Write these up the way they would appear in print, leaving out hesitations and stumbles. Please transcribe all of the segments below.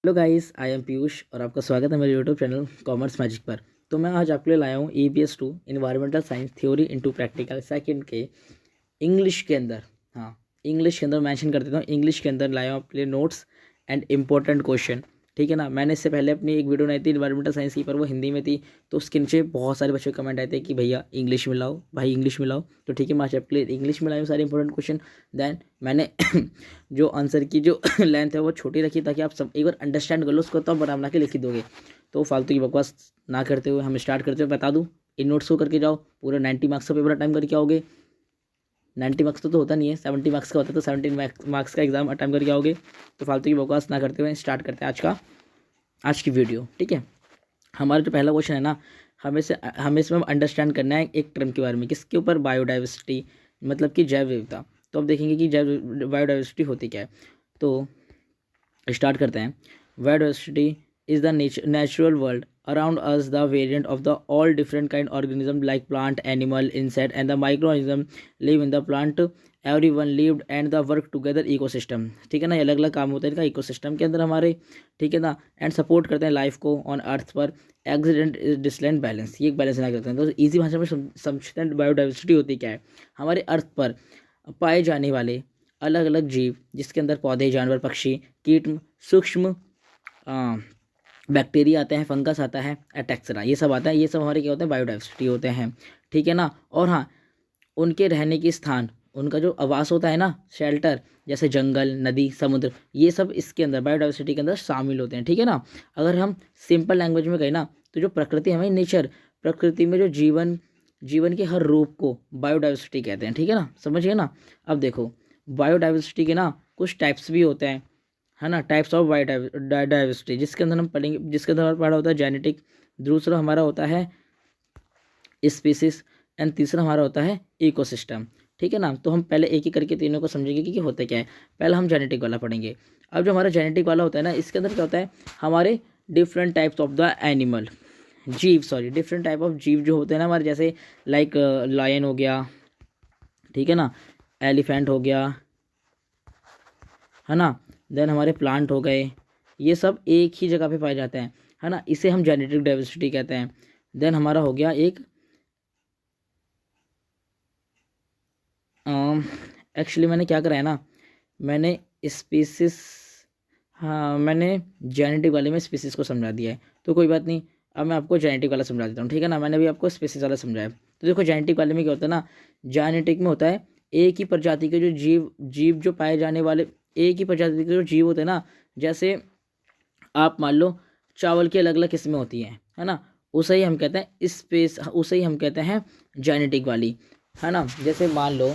Hello guys, I am Piyush और आपका स्वागत है मेरे यूट्यूब चैनल कॉमर्स मैजिक पर। तो मैं आज आपके लिए लाया हूँ EBS 2 environmental science theory into practical second के इंग्लिश के अंदर। हाँ, इंग्लिश के अंदर मेंशन कर देता हूँ। इंग्लिश के अंदर लाया हूँ आपके लिए नोट्स एंड इम्पोर्टेंट क्वेश्चन। ठीक है ना। मैंने इससे पहले अपनी एक वीडियो बनाई थी इन्वायरमेंटल साइंस की, पर वो हिंदी में थी, तो उसके नीचे बहुत सारे बच्चों के कमेंट आए थे कि भैया इंग्लिश में लाओ, भाई इंग्लिश में लाओ। तो ठीक है, मैं आज आपके लिए इंग्लिश में लाया हूँ सारे इंपॉर्टेंट क्वेश्चन। देन मैंने जो आंसर की जो लेंथ है वो छोटी रखी, ताकि आप सब एक बार अंडरस्टैंड कर लो उसको, तब बना बना के लिख ही दोगे। तो फालतू की बकवास ना करते हुए हम स्टार्ट करते हुए बता दूँ, इन नोट्स को करके जाओ। पूरा 90 मार्क्स का पेपर अटैम्प्ट करके आओगे। 90 मार्क्स तो होता नहीं है, 70 मार्क्स का होता है, तो 70 मार्क्स का एग्जाम अटैम्प्ट करके आओगे। तो फालतू की बकवास ना करते हुए स्टार्ट करते हैं आज की वीडियो। ठीक है, हमारा जो पहला क्वेश्चन है ना, हमें इसमें अंडरस्टैंड करना है एक टर्म के बारे में, किसके ऊपर, बायोडाइवर्सिटी, मतलब कि जैव विविधता। तो अब देखेंगे कि जैव बायोडाइवर्सिटी होती क्या है। तो स्टार्ट करते हैं। Biodiversity is the natural world around us, the variant of the all different kind organism like plant, animal, insect and the microorganism live in the plant, everyone lived and the work together ecosystem। ठीक है ना, ये अलग अलग काम होते हैं इनका इकोसिस्टम के अंदर हमारे। ठीक है ना, एंड सपोर्ट करते हैं लाइफ को ऑन अर्थ पर। एक्सीडेंट इज डिसलैंड बैलेंस, ये एक बैलेंस बना करते हैं। तो इजी भाषा में समझते हैं बायोडाइवर्सिटी होती क्या है। हमारे अर्थ पर पाए जाने वाले अलग अलग जीव, जिसके अंदर पौधे, जानवर, पक्षी, कीट, सूक्ष्म बैक्टीरिया आते हैं, फंगस आता है, एटेक्सरा, ये सब आता है। ये सब हमारे क्या होते हैं, बायोडाइवर्सिटी होते हैं। ठीक है ना। और हाँ, उनके रहने के स्थान, उनका जो आवास होता है ना, शेल्टर, जैसे जंगल, नदी, समुद्र, ये सब इसके अंदर बायोडाइवर्सिटी के अंदर शामिल होते हैं। ठीक है ना। अगर हम सिंपल लैंग्वेज में कहें ना, तो जो प्रकृति हमें नेचर, प्रकृति में जो जीवन के हर रूप को बायोडाइवर्सिटी कहते हैं। ठीक है ना, समझिए ना। अब देखो, बायोडाइवर्सिटी के ना कुछ टाइप्स भी होते हैं, है ना, टाइप्स ऑफ बायोडाइवर्सिटी, जिसके अंदर हम पढ़ेंगे, जिसके अंदर हमारा पढ़ा होता है जेनेटिक, दूसरा हमारा होता है स्पीसीज, एंड तीसरा हमारा होता है इकोसिस्टम। ठीक है ना। तो हम पहले एक ही करके तीनों को समझेंगे कि होता क्या है। पहले हम जेनेटिक वाला पढ़ेंगे। अब जो हमारा जेनेटिक वाला होता है ना, इसके अंदर क्या होता है, हमारे different types of the animal, different type of जीव जो होते हैं ना हमारे, जैसे लाइक लायन हो गया, ठीक है ना, एलिफेंट हो गया, है ना, देन हमारे प्लांट हो गए, ये सब एक ही जगह पे पाए जाते हैं, है ना, इसे हम जेनेटिक डाइवर्सिटी कहते हैं। देन हमारा हो गया एक एक्चुअली मैंने क्या करा है ना, मैंने स्पीसीज, हाँ मैंने जेनेटिक वाले में स्पीसीज को समझा दिया है, तो कोई बात नहीं, अब मैं आपको जेनेटिक वाला समझा देता हूँ। ठीक है ना, मैंने भी आपको स्पीसीज वाला समझाया। तो देखो, जेनेटिक वाले में क्या होता है ना, जेनेटिक में होता है एक ही प्रजाति के जो जीव जो पाए जाने वाले, एक ही प्रजाति के जो जीव होते हैं ना, जैसे आप मान लो चावल की अलग अलग किस्में होती हैं, है ना, उसे ही हम कहते हैं स्पेस, उसे ही हम कहते हैं जेनेटिक वाली, है ना। जैसे मान लो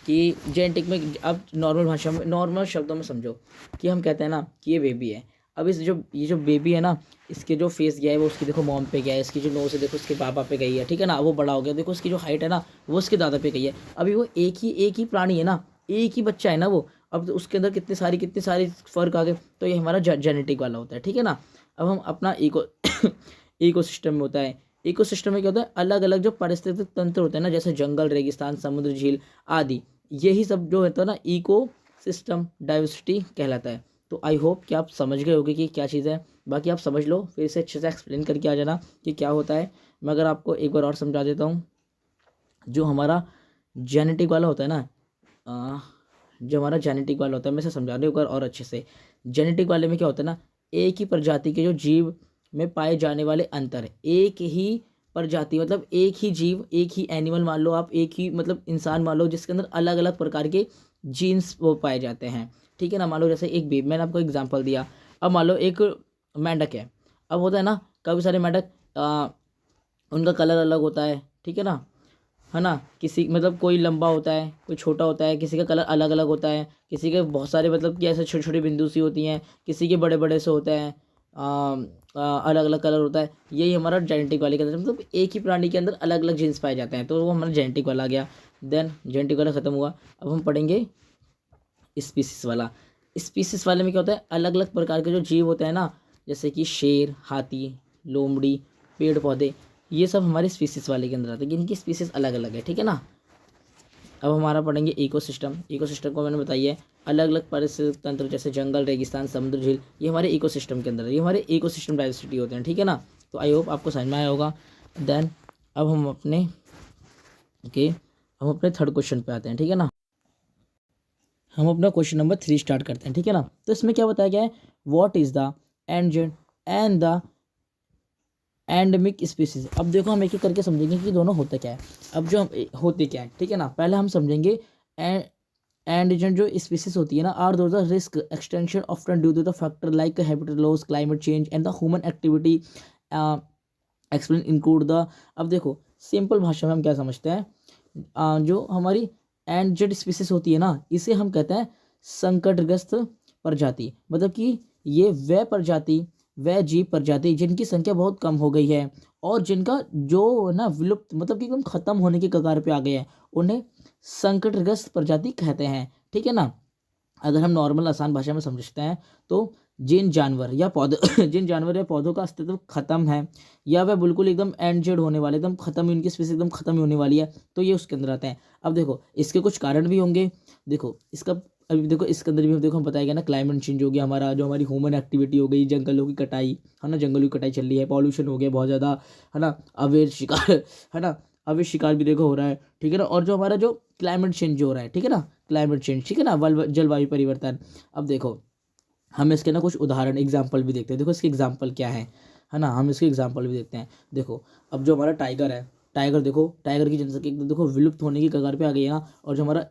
कि जेनेटिक में, अब नॉर्मल भाषा में, नॉर्मल शब्दों में समझो कि हम कहते हैं ना कि ये बेबी है। अब ये जो बेबी है ना, इसके जो फेस गया है वो उसकी देखो मॉम पे गया है, इसकी जो नोज है देखो उसके पापा पे गई है। ठीक है ना, वो बड़ा हो गया, देखो उसकी जो हाइट है ना वो उसके दादा पे गई है। अभी वो एक ही प्राणी है ना, एक ही बच्चा है ना वो। अब तो उसके अंदर कितने सारी फर्क आ गए, तो ये हमारा जेनेटिक वाला होता है। ठीक है ना। अब हम अपना इकोसिस्टम में होता है, इकोसिस्टम में क्या होता है, अलग अलग जो पारिस्थितिक तंत्र होते हैं ना, जैसे जंगल, रेगिस्तान, समुद्र, झील आदि, यही सब जो होता है ना इको सिस्टम डाइवर्सिटी कहलाता है। तो आई होप कि आप समझ गए होंगे कि क्या चीज़ है। बाकी आप समझ लो, फिर इसे अच्छे से एक्सप्लेन करके आ जाना कि क्या होता है। मैं अगर आपको एक बार और समझा देता हूँ, जो हमारा जेनेटिक वाला होता है ना, जो हमारा जेनेटिक वाला होता है, मैं इसे समझा दूँ एक बार और अच्छे से। जेनेटिक वाले में क्या होता है ना, एक ही प्रजाति के जो जीव में पाए जाने वाले अंतर, एक ही प्रजाति मतलब एक ही जीव, एक ही एनिमल मान लो आप, एक ही मतलब इंसान मान लो, जिसके अंदर अलग अलग प्रकार के जीन्स वो पाए जाते हैं। ठीक है ना। मान लो जैसे एक बेबी, मैंने आपको एग्जांपल दिया। अब मान लो एक मेंढक है। अब होता है ना, काफ़ी सारे मेंढक, उनका कलर अलग होता है। ठीक है ना, है ना, किसी मतलब कोई लंबा होता है, कोई छोटा होता है, किसी का कलर अलग अलग होता है, किसी के बहुत सारे मतलब कि ऐसे छोटे छोटे बिंदु सी होती हैं, किसी के बड़े बड़े से होते हैं, अलग अलग कलर होता है। यही हमारा जेनेटिक वाले के अंदर, मतलब एक ही प्राणी के अंदर अलग अलग जीन्स पाए जाते हैं, तो वो हमारा जेनेटिक वाला आ गया। देन जेनेटिक वाला ख़त्म हुआ, अब हम पढ़ेंगे स्पीसीस वाला। स्पीसीस वाले में क्या होता है, अलग अलग प्रकार के जो जीव होते हैं ना, जैसे कि शेर, हाथी, लोमड़ी, पेड़ पौधे, ये सब हमारे स्पीसीस वाले के अंदर आते हैं। इनकी स्पीसीस अलग अलग है। ठीक है ना, अब हमारा पढ़ेंगे इकोसिस्टम। इकोसिस्टम को मैंने बताइए है अलग अलग पारिस्थितिक तंत्र जैसे जंगल, रेगिस्तान, समुद्र, झील, ये हमारे इकोसिस्टम के अंदर है, ये हमारे इकोसिस्टम डाइवर्सिटी होते हैं, ठीक है ना। तो आई होप आपको समझ में आया होगा। देन अब हम अपने थर्ड क्वेश्चन पे आते हैं, ठीक है ना। हम अपना क्वेश्चन नंबर 3 स्टार्ट करते हैं, ठीक है ना। तो इसमें क्या बताया गया है, what is the end the endemic species. अब देखो हम एक एक करके समझेंगे कि दोनों होते क्या है। अब जो हम होते क्या है, ठीक है ना। पहले हम समझेंगे एंड जो स्पीसीज होती है ना, आर दो the risk extinction often due to the factor like habitat loss, climate change and the human activity explain include the. अब देखो सिंपल भाषा में हम क्या समझते हैं, जो हमारी एंडजेड स्पीसीज होती है ना, इसे हम कहते हैं संकटग्रस्त प्रजाति। मतलब कि ये वह जीव प्रजाति जिनकी संख्या बहुत कम हो गई है और जिनका जो ना विलुप्त मतलब कि एकदम खत्म होने की कगार पे आ गए हैं, उन्हें संकटग्रस्त प्रजाति कहते हैं, ठीक है ना। अगर हम नॉर्मल आसान भाषा में समझते हैं तो जिन जानवर या पौधों का अस्तित्व खत्म है या वह बिल्कुल एकदम एंडजेड होने वाले, एकदम खत्म, उनकी स्पीसीज एकदम खत्म ही होने वाली है, तो ये उसके अंदर आते हैं। अब देखो इसके कुछ कारण भी होंगे। देखो इसका अभी देखो इसके अंदर भी हम देखो हम बताया गया ना, क्लाइमेट चेंज हो गया हमारा, जो हमारी ह्यूमन एक्टिविटी हो गई, जंगलों की कटाई है ना, जंगलों की कटाई चल रही है, पॉल्यूशन हो गया बहुत ज़्यादा है ना, अवैध शिकार है ना, अवैध शिकार भी देखो हो रहा है, ठीक है ना। और जो हमारा जो क्लाइमेट चेंज हो रहा है, ठीक है ना, क्लाइमेट चेंज, ठीक है ना, जलवायु परिवर्तन। अब देखो हम इसके ना कुछ उदाहरण एग्जाम्पल भी देखते हैं। देखो इसके एग्जाम्पल क्या है ना, हम इसके एग्जाम्पल भी देखते हैं। देखो अब जो हमारा टाइगर है, टाइगर की जनसंख्या एकदम देखो विलुप्त होने की कगार पे आ गई है ना। और जो हमारा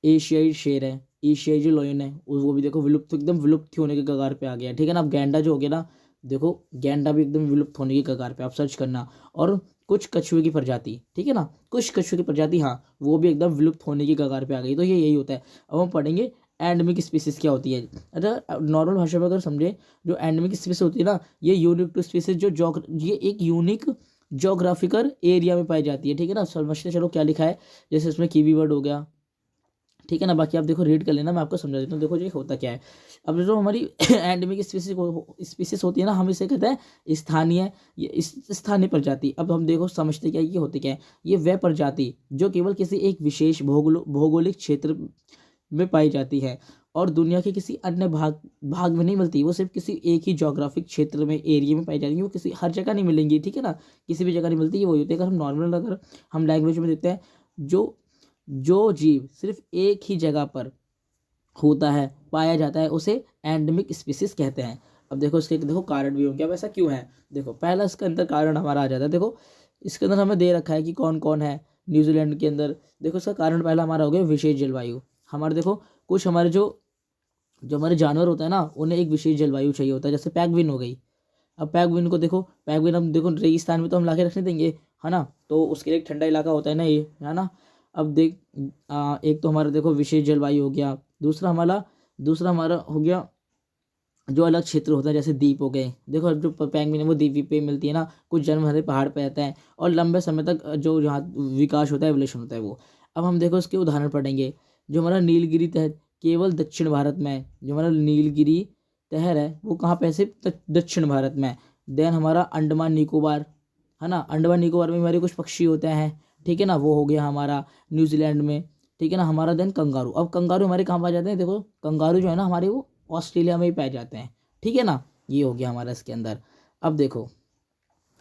एशियाई शेर है, एशियाई जो लायन है, वो भी देखो एकदम विलुप्त होने के कगार पे आ गया है, ठीक है ना। अब गैंडा जो हो गया ना, देखो गैंडा भी एकदम विलुप्त होने की कगार पे, आप सर्च करना। और कुछ कछुए की प्रजाति, ठीक है ना, कुछ कछुए की प्रजाति, हाँ वो भी एकदम विलुप्त होने की कगार पे आ गई। तो ये यही होता है। अब हम पढ़ेंगे एंडमिक स्पीसीज क्या होती है। अच्छा नॉर्मल भाषा में अगर समझे, जो एंडमिक स्पीसीज होती है ना, ये यूनिक टू स्पीसीज ये एक यूनिक जोग्राफिकल एरिया में पाई जाती है, ठीक है ना। समझते चलो क्या लिखा है, जैसे इसमें कीवी वर्ड हो गया, ठीक है ना। बाकी आप देखो रीड कर लेना, मैं आपको समझा देता हूँ। देखो ये होता क्या है। अब जो हमारी एंडेमिक स्पीसीज होती है ना, हम इसे कहते हैं स्थानीय, ये स्थानीय प्रजाति। अब हम देखो समझते क्या है, ये होते क्या है, ये वह प्रजाति जो केवल किसी एक विशेष भौगोलिक क्षेत्र में पाई जाती है और दुनिया के किसी अन्य भाग में नहीं मिलती। वो सिर्फ किसी एक ही जोग्राफिक क्षेत्र में, एरिया में पाई जाती है, वो किसी हर जगह नहीं मिलेंगी, ठीक है ना, किसी भी जगह नहीं मिलती। ये वही होती है। अगर हम लैंग्वेज में देखते हैं, जो जीव सिर्फ एक ही जगह पर होता है, पाया जाता है, उसे एंडेमिक स्पीसीज कहते हैं। अब देखो इसके देखो कारण भी होंगे। अब ऐसा क्यों है, देखो पहला इसके अंदर कारण हमारा आ जाता है। देखो इसके अंदर हमें दे रखा है कि कौन कौन है न्यूजीलैंड के अंदर। देखो इसका कारण पहला हमारा हो गया विशेष जलवायु। हमारे देखो कुछ हमारे जो हमारे जानवर होता है ना, उन्हें एक विशेष जलवायु चाहिए होता है, जैसे पैगविन हो गई। अब पैगविन को देखो, पैगविन हम देखो रेगिस्तान में तो हम ला के रखने देंगे, है ना, तो उसके लिए एक ठंडा इलाका होता है ना ये, है ना। अब देख एक तो हमारा देखो विशेष जलवायु हो गया, दूसरा हमारा हो गया जो अलग क्षेत्र होता है, जैसे द्वीप हो गए। देखो जो पेंगुइन है वो द्वीप पे मिलती है ना, कुछ जन्म हरे पहाड़ पे रहता है और लंबे समय तक जो जहाँ विकास होता है, एवोल्यूशन होता है वो। अब हम देखो इसके उदाहरण पढ़ेंगे। जो हमारा नीलगिरी तहर केवल दक्षिण भारत में है, जो हमारा नीलगिरी तहर है वो कहाँ पे है, सिर्फ दक्षिण भारत में। देन हमारा अंडमान निकोबार, है ना, अंडमान निकोबार में हमारे कुछ पक्षी होते हैं, ठीक है ना, वो हो गया हमारा न्यूजीलैंड में, ठीक है ना। हमारा देन कंगारू। अब कंगारू हमारे कहाँ पाए जाते हैं, देखो कंगारू जो है ना हमारे वो ऑस्ट्रेलिया में ही पाए जाते हैं, ठीक है ना। ये हो गया हमारा इसके अंदर। अब देखो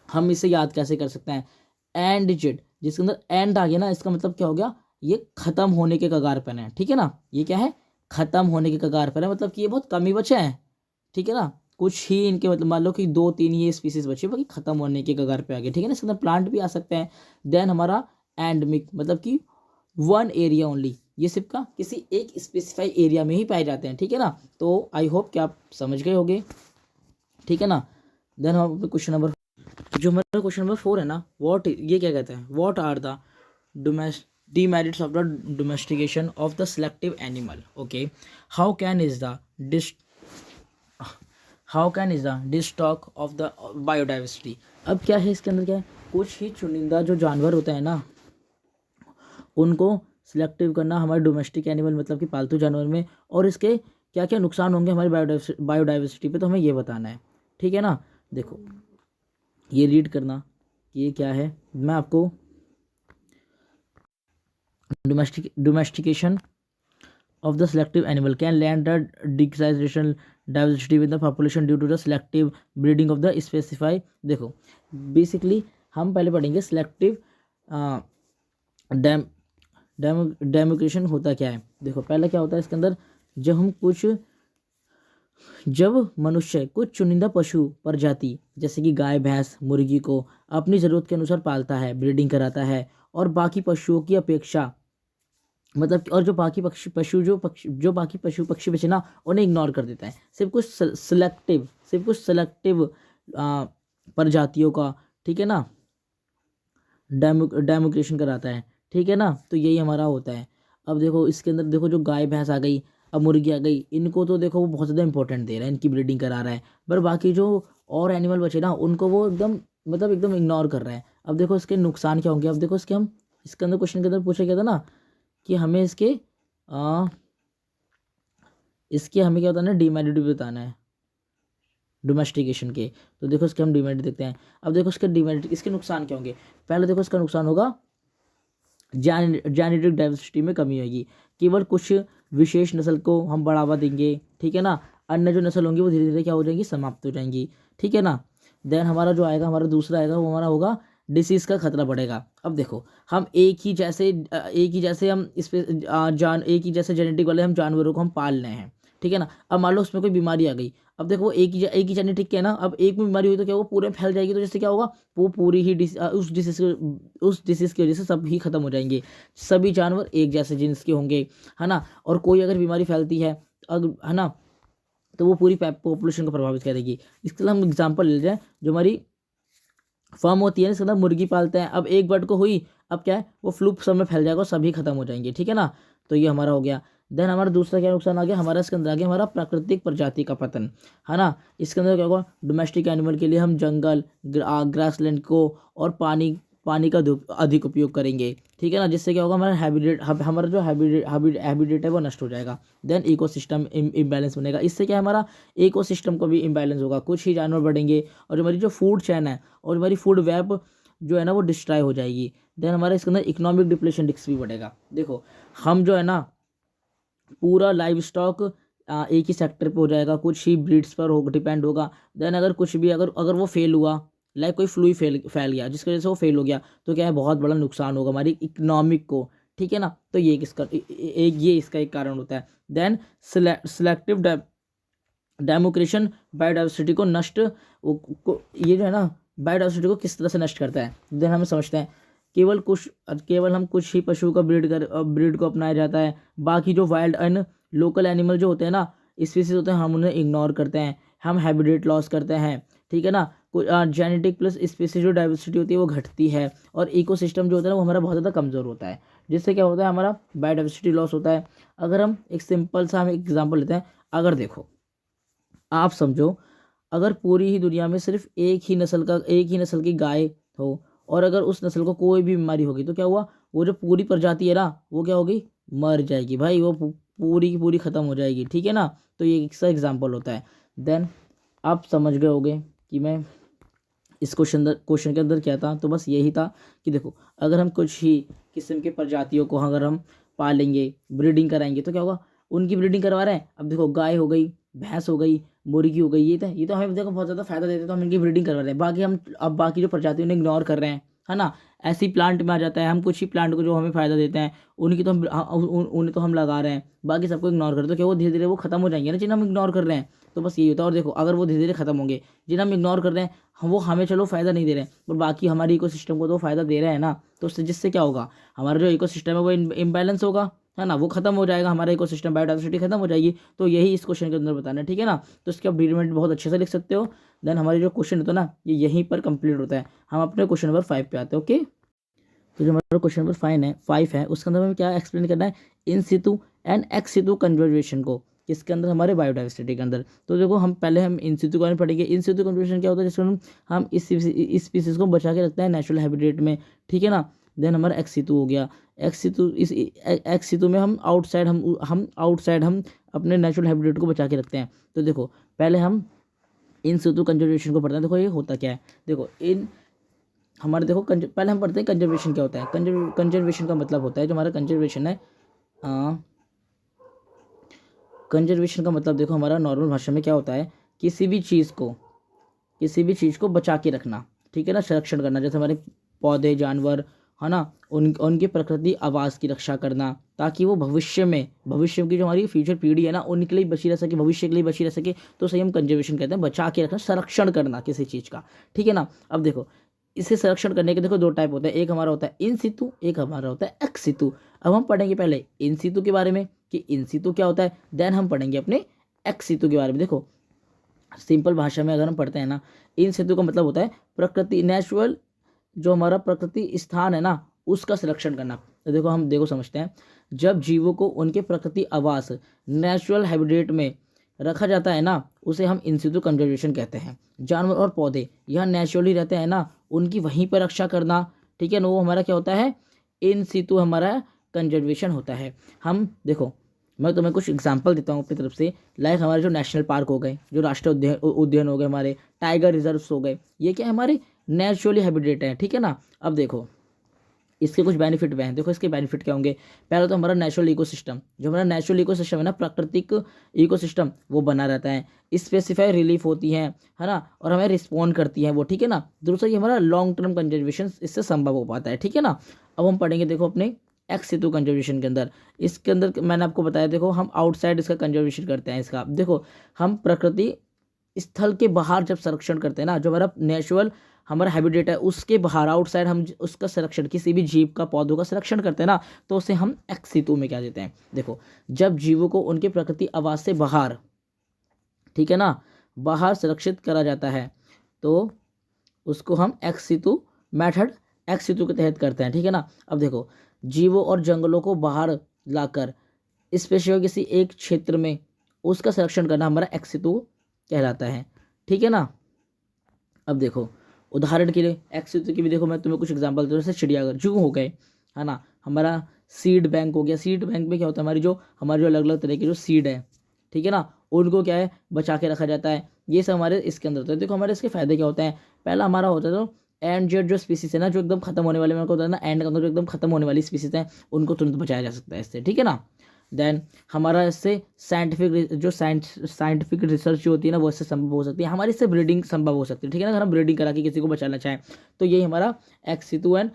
हम इसे याद कैसे कर सकते हैं, एंड जेड, जिसके अंदर एंड आ गया ना, इसका मतलब क्या हो गया, ये खत्म होने के कगार पर है, ठीक है ना। ये क्या है, खत्म होने के कगार पर है, मतलब कि ये बहुत कम ही बचे हैं, ठीक है ना। कुछ ही इनके मतलब मान लो कि 2-3 ये स्पीसीज बचे, बाकी खत्म होने के कगार पे आ गए, ठीक है ना। इसके अंदर प्लांट भी आ सकते हैं। देन हमारा एंडमिक मतलब कि वन एरिया ओनली, ये सिर्फ का किसी एक स्पेसिफाई एरिया में ही पाए जाते हैं, ठीक है ना। तो आई होप कि आप समझ गए होंगे, ठीक है ना। देन हम क्वेश्चन नंबर, जो हमारा क्वेश्चन नंबर 4 है ना, व्हाट, ये क्या कहते हैं, what are the demerits of the domestication of the selective animal. Okay, how can is the destock of the biodiversity. अब क्या है इसके अंदर, क्या है, कुछ ही चुनिंदा जो जानवर होते हैं ना, उनको सिलेक्टिव करना हमारे डोमेस्टिक एनिमल मतलब कि पालतू जानवर में, और इसके क्या क्या नुकसान होंगे हमारी बायोडाइवर्सिटी पे, तो हमें ये बताना है, ठीक है ना। देखो ये रीड करना कि ये क्या है। मैं आपको domestication of the selective animal can land the decreasation diversity with the population due to the selective breeding of the specified। देखो बेसिकली हम पहले पढ़ेंगे सिलेक्टिव डैम डेमोक्रेशन होता क्या है। देखो पहले क्या होता है इसके अंदर, जब मनुष्य कुछ चुनिंदा पशु प्रजाति जैसे कि गाय भैंस मुर्गी को अपनी ज़रूरत के अनुसार पालता है, ब्रीडिंग कराता है और बाकी पशुओं की अपेक्षा मतलब और जो बाकी बाकी पशु पक्षी बचे ना उन्हें इग्नोर कर देता है, सिर्फ कुछ सेलेक्टिव प्रजातियों का, ठीक है ना, डेमोक्रेशन कराता है, ठीक है ना। तो यही हमारा होता है। अब देखो इसके अंदर देखो जो गाय भैंस आ गई, अब मुर्गी आ गई, इनको तो देखो वो बहुत ज़्यादा इंपॉर्टेंट दे रहा है, इनकी ब्रीडिंग करा रहा है, पर बाकी जो और एनिमल बचे ना उनको वो एकदम इग्नोर कर रहा है। अब देखो इसके नुकसान क्या होंगे। अब देखो इसके अंदर क्वेश्चन के अंदर पूछा गया था ना कि हमें इसके हमें क्या बताना है, डिमेरिट भी बताना है डोमेस्टिकेशन के। तो देखो इसके हम डिमेरिट देखते हैं। अब देखो इसके डिमेरिट, इसके नुकसान क्या होंगे। पहले देखो इसका नुकसान होगा जेनेटिक डाइवर्सिटी में कमी होगी, केवल कुछ विशेष नस्ल को हम बढ़ावा देंगे, ठीक है ना, अन्य जो नस्ल होंगी वो धीरे धीरे क्या हो जाएंगी, समाप्त हो जाएंगी, ठीक है ना। देन हमारा जो आएगा, हमारा दूसरा आएगा वो हमारा होगा डिसीज़ का खतरा बढ़ेगा। अब देखो हम एक ही जैसे हम इस पे एक ही जैसे जेनेटिक वाले हम जानवरों को हम पाल रहे हैं, ठीक है ना। अब मान लो उसमें कोई बीमारी आ गई, अब देखो एक ही जेनेटिक है ना, अब एक में बीमारी हुई तो क्या होगा, पूरे में फैल जाएगी, तो जैसे क्या होगा वो पूरी ही उस डिसीज़ की वजह से सब ही खत्म हो जाएंगे, सभी जानवर एक जैसे जिन्स के होंगे, है ना। और कोई अगर बीमारी फैलती है है ना, तो वो पूरी पॉपुलेशन को प्रभावित करेगी। इसके लिए हम एग्जांपल ले जाए, जो हमारी फर्म होती है ना, इसके अंदर मुर्गी पालते हैं, अब एक बर्ड को हुई, अब क्या है वो फ्लू सब में फैल जाएगा और सभी खत्म हो जाएंगे, ठीक है ना। तो ये हमारा हो गया। देन हमारा दूसरा क्या नुकसान आ गया, हमारा इसके अंदर आ गया हमारा प्राकृतिक प्रजाति का पतन, है ना। इसके अंदर क्या होगा, डोमेस्टिक एनिमल के लिए हम जंगल ग्रासलैंड को और पानी का अधिक उपयोग करेंगे, ठीक है ना, जिससे क्या होगा हमारा जो हैबिटेट है वो नष्ट हो जाएगा। देन इकोसिस्टम इम्बैलेंस बनेगा, इससे क्या है हमारा इकोसिस्टम को भी इम्बैलेंस होगा, कुछ ही जानवर बढ़ेंगे और हमारी जो फूड चैन है और हमारी फूड वेब जो है ना वो डिस्ट्रॉय हो जाएगी। देन हमारा इसके अंदर इकोनॉमिक डिप्लेशन रिस्क भी बढ़ेगा। देखो हम जो है ना पूरा लाइव स्टॉक एक ही सेक्टर पे हो जाएगा, कुछ ही ब्रीड्स पर डिपेंड होगा। देन अगर कुछ भी अगर वो फेल हुआ, लाइक कोई फ्लू ही फैल गया जिसकी वजह से वो फेल हो गया, तो क्या है बहुत बड़ा नुकसान होगा हमारी इकोनॉमिक को, ठीक है ना। तो ये इसका एक कारण होता है। देन सिलेक्टिव डेमोक्रेशन बायोडाइवर्सिटी को ये जो है ना बायोडाइवर्सिटी को किस तरह से नष्ट करता है। देन हमें समझते हैं, केवल हम कुछ ही पशुओं का ब्रीड को अपनाया जाता है, बाकी जो वाइल्ड एंड लोकल एनिमल जो होते हैं ना, स्पीसीज होते हैं, हम उन्हें इग्नोर करते हैं, हम हैबिटेट लॉस करते हैं, ठीक है ना। जेनेटिक प्लस स्पीसीज जो डाइवर्सिटी होती है वो घटती है और इकोसिस्टम जो होता है वो हमारा बहुत ज़्यादा कमज़ोर होता है, जिससे क्या होता है हमारा बायोडाइवर्सिटी लॉस होता है। अगर हम एक सिंपल सा हम एग्जांपल लेते हैं, अगर देखो आप समझो, अगर पूरी ही दुनिया में सिर्फ एक ही नस्ल की गाय हो और अगर उस नस्ल को कोई भी बीमारी होगी, तो क्या हुआ, वो जो पूरी प्रजाति है ना वो क्या होगी, मर जाएगी भाई, वो पूरी की पूरी ख़त्म हो जाएगी, ठीक है ना। तो ये एक सा एग्जांपल होता है। देन आप समझ गए होगे कि मैं इस क्वेश्चन के अंदर क्या था। तो बस यही था कि देखो अगर हम कुछ ही किस्म के प्रजातियों को अगर हम पालेंगे, ब्रीडिंग कराएंगे, तो क्या होगा, उनकी ब्रीडिंग करवा रहे हैं। अब देखो गाय हो गई, भैंस हो गई, मुर्गी हो गई, ये तो हमें देखो बहुत ज़्यादा फायदा देते हैं, तो हम इनकी ब्रीडिंग करवा रहे हैं। बाकी जो प्रजाति उन्हें इग्नोर कर रहे हैं, है ना। ऐसी प्लांट में आ जाता है, हम कुछ ही प्लांट को जो हमें फ़ायदा देते हैं उन्हें तो हम लगा रहे हैं, बाकी सबको इग्नोर कर रहे हैं, तो क्या वो धीरे धीरे वो खत्म हो जाएंगे ना जिन्हें हम इग्नोर कर रहे हैं। तो बस यही होता है। और देखो अगर वो धीरे धीरे खत्म होंगे, जिन्हें हम इग्नोर कर रहे हैं वो हमें चलो फ़ायदा नहीं दे रहे हैं, पर बाकी हमारे इकोसिस्टम को तो फ़ायदा दे रहे हैं ना। तो उससे जिससे क्या होगा, हमारा जो इकोसिस्टम है वो इम्बैलेंस होगा, है ना, वो खत्म हो जाएगा, हमारा इकोसिस्टम बायोडाइवर्सिटी खत्म हो जाएगी। तो यही इस क्वेश्चन के अंदर बताना है, ठीक है ना। तो इसके आप डिटेलमेंट बहुत अच्छे से लिख सकते हो। देन हमारी जो क्वेश्चन होता है ना ये यहीं पर कंप्लीट होता है। हम अपने क्वेश्चन नंबर 5 पे आते हैं। ओके, तो जो हमारा क्वेश्चन नंबर 5 है उसके अंदर हमें क्या एक्सप्लेन करना है, इन सितु एंड एक्स सितु कंजर्वेशन को, किसके अंदर, हमारे बायोडाइवर्सिटी के अंदर। तो देखो हम पहले इन सितु के बारे में पढ़ेंगे। इन सितु कंजर्वेशन क्या होता है, जिसमें हम इस स्पीसीज को बचा के रखते हैं नेचुरल हैबिटेट में, ठीक है ना। देन हमारा एक्स सितु हो गया। एक्स सितु में हम आउटसाइड हम अपने नेचुरल हैबिटेट को बचा के रखते हैं। तो देखो पहले हम इन सितु कंजर्वेशन को पढ़ते हैं। देखो ये होता क्या है, देखो हमारे देखो पहले हम पढ़ते हैं कंजर्वेशन क्या होता है। कंजर्वेशन का मतलब होता है जो हमारा कंजर्वेशन है, कंजर्वेशन का मतलब देखो हमारा नॉर्मल भाषा में क्या होता है, किसी भी चीज़ को बचा के रखना, ठीक है ना, संरक्षण करना। जैसे हमारे पौधे, जानवर, है ना, उनकी प्रकृति आवास की रक्षा करना, ताकि वो भविष्य की जो हमारी फ्यूचर पीढ़ी है ना, उनके लिए बची रह सके, भविष्य के लिए बची रह सके। तो सही हम कंजर्वेशन कहते हैं, बचा के रखना, संरक्षण करना किसी चीज़ का, ठीक है ना। अब देखो इसे संरक्षण करने के देखो दो टाइप होते हैं, एक हमारा होता है इन सितु, एक हमारा होता है एक्स सितु। अब हम पढ़ेंगे पहले इन सितु के बारे में कि इन सितु क्या होता है, देन हम पढ़ेंगे अपने एक्स सितु के बारे में। देखो सिंपल भाषा में अगर हम पढ़ते हैं ना, इन सितु का मतलब होता है प्रकृति, नेचुरल जो हमारा प्रकृति स्थान है ना, उसका संरक्षण करना। तो देखो हम समझते हैं, जब जीवों को उनके प्रकृति आवास, नेचुरल हैबिटेट में रखा जाता है ना, उसे हम इन सितु कंजर्वेशन कहते हैं। जानवर और पौधे यहाँ नेचुरली रहते हैं ना, उनकी वहीं पर रक्षा करना, ठीक है ना, वो हमारा क्या होता है, इन सितु हमारा कंजर्वेशन होता है। हम देखो मैं तुम्हें कुछ एग्जांपल देता हूँ अपनी तरफ से, लाइक हमारे जो नेशनल पार्क हो गए, जो राष्ट्रीय उद्यान हो गए, हमारे टाइगर रिजर्व्स हो गए, ये क्या है, हमारे नेचुरली हैबिटेट है, ठीक है ना। अब देखो इसके कुछ बेनिफिट भी हैं। देखो इसके बेनिफिट क्या होंगे, पहले तो हमारा नेचुरल इकोसिस्टम, जो हमारा नेचुरल इकोसिस्टम है ना, प्राकृतिक इकोसिस्टम, वो बना रहता है, स्पेसिफाई रिलीफ होती है ना, और हमें रिस्पॉन्ड करती है वो, ठीक है ना। दूसरा ये हमारा लॉन्ग टर्म कंजर्वेशन इससे संभव हो पाता है, ठीक है ना। अब हम पढ़ेंगे देखो अपने एक्स सितु कंजर्वेशन के अंदर, इसके अंदर मैंने आपको बताया, देखो हम आउटसाइड इसका कंजर्वेशन करते हैं इसका। देखो हम प्रकृति स्थल के बाहर जब संरक्षण करते हैं ना, जो हमारा नेचुरल हमारा हैबिटेट है उसके बाहर, आउटसाइड हम उसका संरक्षण, किसी भी जीव का, पौधों का संरक्षण करते हैं ना, तो उसे हम एक्स सितु में क्या देते हैं। देखो जब जीवों को उनके प्रकृति आवास से बाहर, ठीक है ना, बाहर सुरक्षित करा जाता है, तो उसको हम एक्स सितु मेथड, एक्स सितु के तहत करते हैं, ठीक है ना। अब देखो जीवों और जंगलों को बाहर लाकर स्पेशल किसी एक क्षेत्र में उसका संरक्षण करना हमारा एक्स सितु कहलाता है, ठीक है ना। अब देखो उदाहरण के लिए एक्स सितु की भी देखो मैं तुम्हें कुछ एग्जांपल दूँ, जैसे चिड़ियाघर, जू हो गए, है ना, हमारा सीड बैंक हो गया। सीड बैंक में क्या होता है, हमारी जो अलग अलग तरह की जो सीड है, ठीक है ना, उनको क्या है, बचा के रखा जाता है। ये सब हमारे इसके अंदर होता है। देखो हमारे इसके फायदे क्या होते हैं, पहला हमारा होता है तो एंड जेड जो स्पीसीज है ना, जो एकदम खत्म होने वाले, मेरे को होता है ना एंड का मतलब जो एकदम खत्म होने वाली स्पीसीज है, उनको तुरंत बचाया जा सकता है इससे, ठीक है ना। देन हमारा इससे साइंटिफिक रिसर्च जो होती है ना, वो इससे संभव हो सकती है, हमारी इससे ब्रीडिंग संभव हो सकती है, ठीक है ना। अगर हम ब्रीडिंग करा के किसी को बचाना चाहें तो यही हमारा एक्स सितु एंड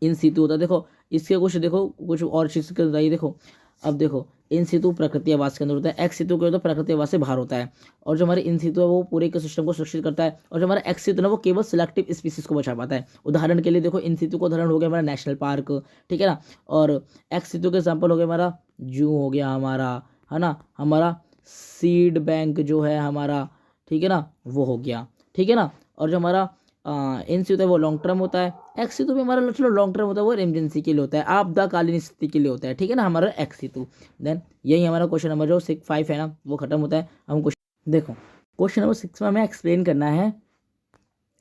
इन सितु होता है। देखो इसके कुछ और चीज़ के बताइए। देखो अब देखो इन सितु प्रकृति आवास के अंदर होता है, एक्स सितु के तो प्रकृति आवास से बाहर होता है, और जो हमारे इन सितु है वो पूरे इकोसिस्टम को सुरक्षित करता है, और जो हमारा एक्स सितु है वो केवल सिलेक्टिव स्पीसीज को बचा पाता है। उदाहरण के लिए देखो इन सितु का उदाहरण हो गया हमारा नेशनल पार्क, ठीक है ना, और एक्स सितु के एग्जाम्पल हो गया हमारा जू हो गया हमारा, है ना, हमारा सीड बैंक जो है हमारा, ठीक है ना, वो हो गया, ठीक है ना। और जो हमारा इन सितु है वो लॉन्ग टर्म होता है, एक्स सितु भी हमारा चलो लॉन्ग टर्म होता है, वो इमरजेंसी के लिए होता है, आपदाकालीन स्थिति के लिए होता है, ठीक है ना, हमारा एक्स सितु। देन यही हमारा क्वेश्चन नंबर जो 5 है ना, वो खत्म होता है। हम क्वेश्चन देखो, क्वेश्चन नंबर 6 में हमें एक्सप्लेन करना है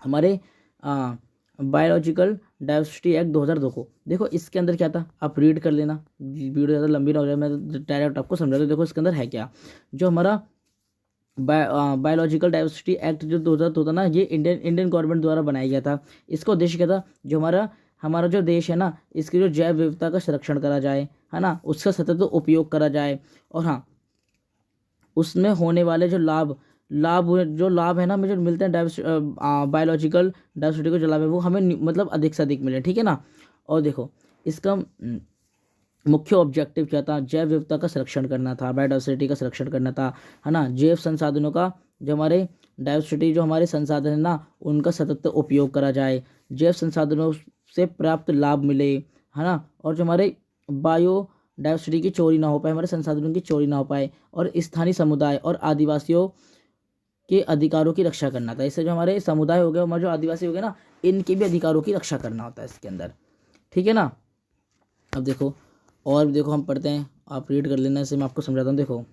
हमारे बायोलॉजिकल डाइवर्सिटी एक्ट 2002 को। देखो इसके अंदर क्या था, आप रीड कर लेना, वीडियो ज़्यादा लंबी ना हो जाए, मैं डायरेक्ट आपको समझा दूँ। देखो इसके अंदर है क्या, जो हमारा बायोलॉजिकल डाइवर्सिटी एक्ट जो 2002 था ना, ये इंडियन गवर्नमेंट द्वारा बनाया गया था। इसका उद्देश्य क्या था, जो हमारा जो देश है ना, इसकी जो जैव विविधता का संरक्षण करा जाए, है ना, उसका सतत उपयोग करा जाए, और हाँ उसमें होने वाले जो लाभ है ना, हमें जो मिलते हैं बायोलॉजिकल डाइवर्सिटी को जो लाभ है वो हमें मतलब अधिक से अधिक मिले, ठीक है ना। और देखो इसका मुख्य ऑब्जेक्टिव क्या था, जैव विविधता का संरक्षण करना था, बायोडाइवर्सिटी का संरक्षण करना था, है ना, जैव संसाधनों का, जो हमारे डाइवर्सिटी जो हमारे संसाधन है ना, उनका सतत उपयोग करा जाए, जैव संसाधनों से प्राप्त लाभ मिले, है ना, और जो हमारे बायो डाइवर्सिटी की चोरी ना हो पाए, हमारे संसाधनों की चोरी ना हो पाए, और स्थानीय समुदाय और आदिवासियों के अधिकारों की रक्षा करना था। इससे जो हमारे समुदाय हो गए, हमारे जो आदिवासी हो गए ना, इनके भी अधिकारों की रक्षा करना होता है इसके अंदर, ठीक है ना। अब देखो और देखो हम पढ़ते हैं, आप रीड कर लेना, इसे मैं आपको समझाता हूँ। देखो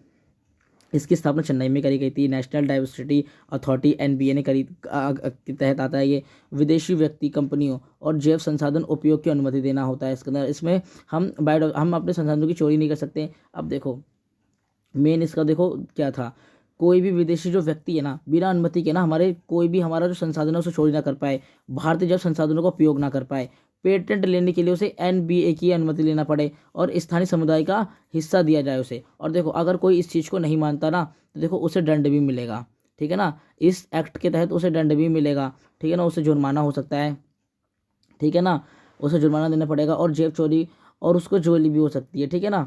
इसकी स्थापना चेन्नई में करी गई थी, नेशनल डाइवर्सिटी अथॉरिटी एनबीए ने करी के तहत आता है ये। विदेशी व्यक्ति, कंपनियों और जैव संसाधन उपयोग की अनुमति देना होता है इसके अंदर। इसमें हम अपने संसाधनों की चोरी नहीं कर सकते। अब देखो मेन इसका देखो क्या था, कोई भी विदेशी जो व्यक्ति है ना, बिना अनुमति के ना हमारे कोई भी हमारा जो संसाधन है उसे चोरी ना कर पाए, भारतीय जैव संसाधनों का उपयोग ना कर पाए, पेटेंट लेने के लिए उसे एनबीए की अनुमति लेना पड़े और स्थानीय समुदाय का हिस्सा दिया जाए उसे। और देखो अगर कोई इस चीज़ को नहीं मानता ना तो देखो उसे दंड भी मिलेगा, ठीक है ना, इस एक्ट के तहत उसे दंड भी मिलेगा, ठीक है ना, उसे जुर्माना हो सकता है, ठीक है ना, उसे जुर्माना देना पड़ेगा और जेब चोरी और उसको जेल भी हो सकती है, ठीक है ना।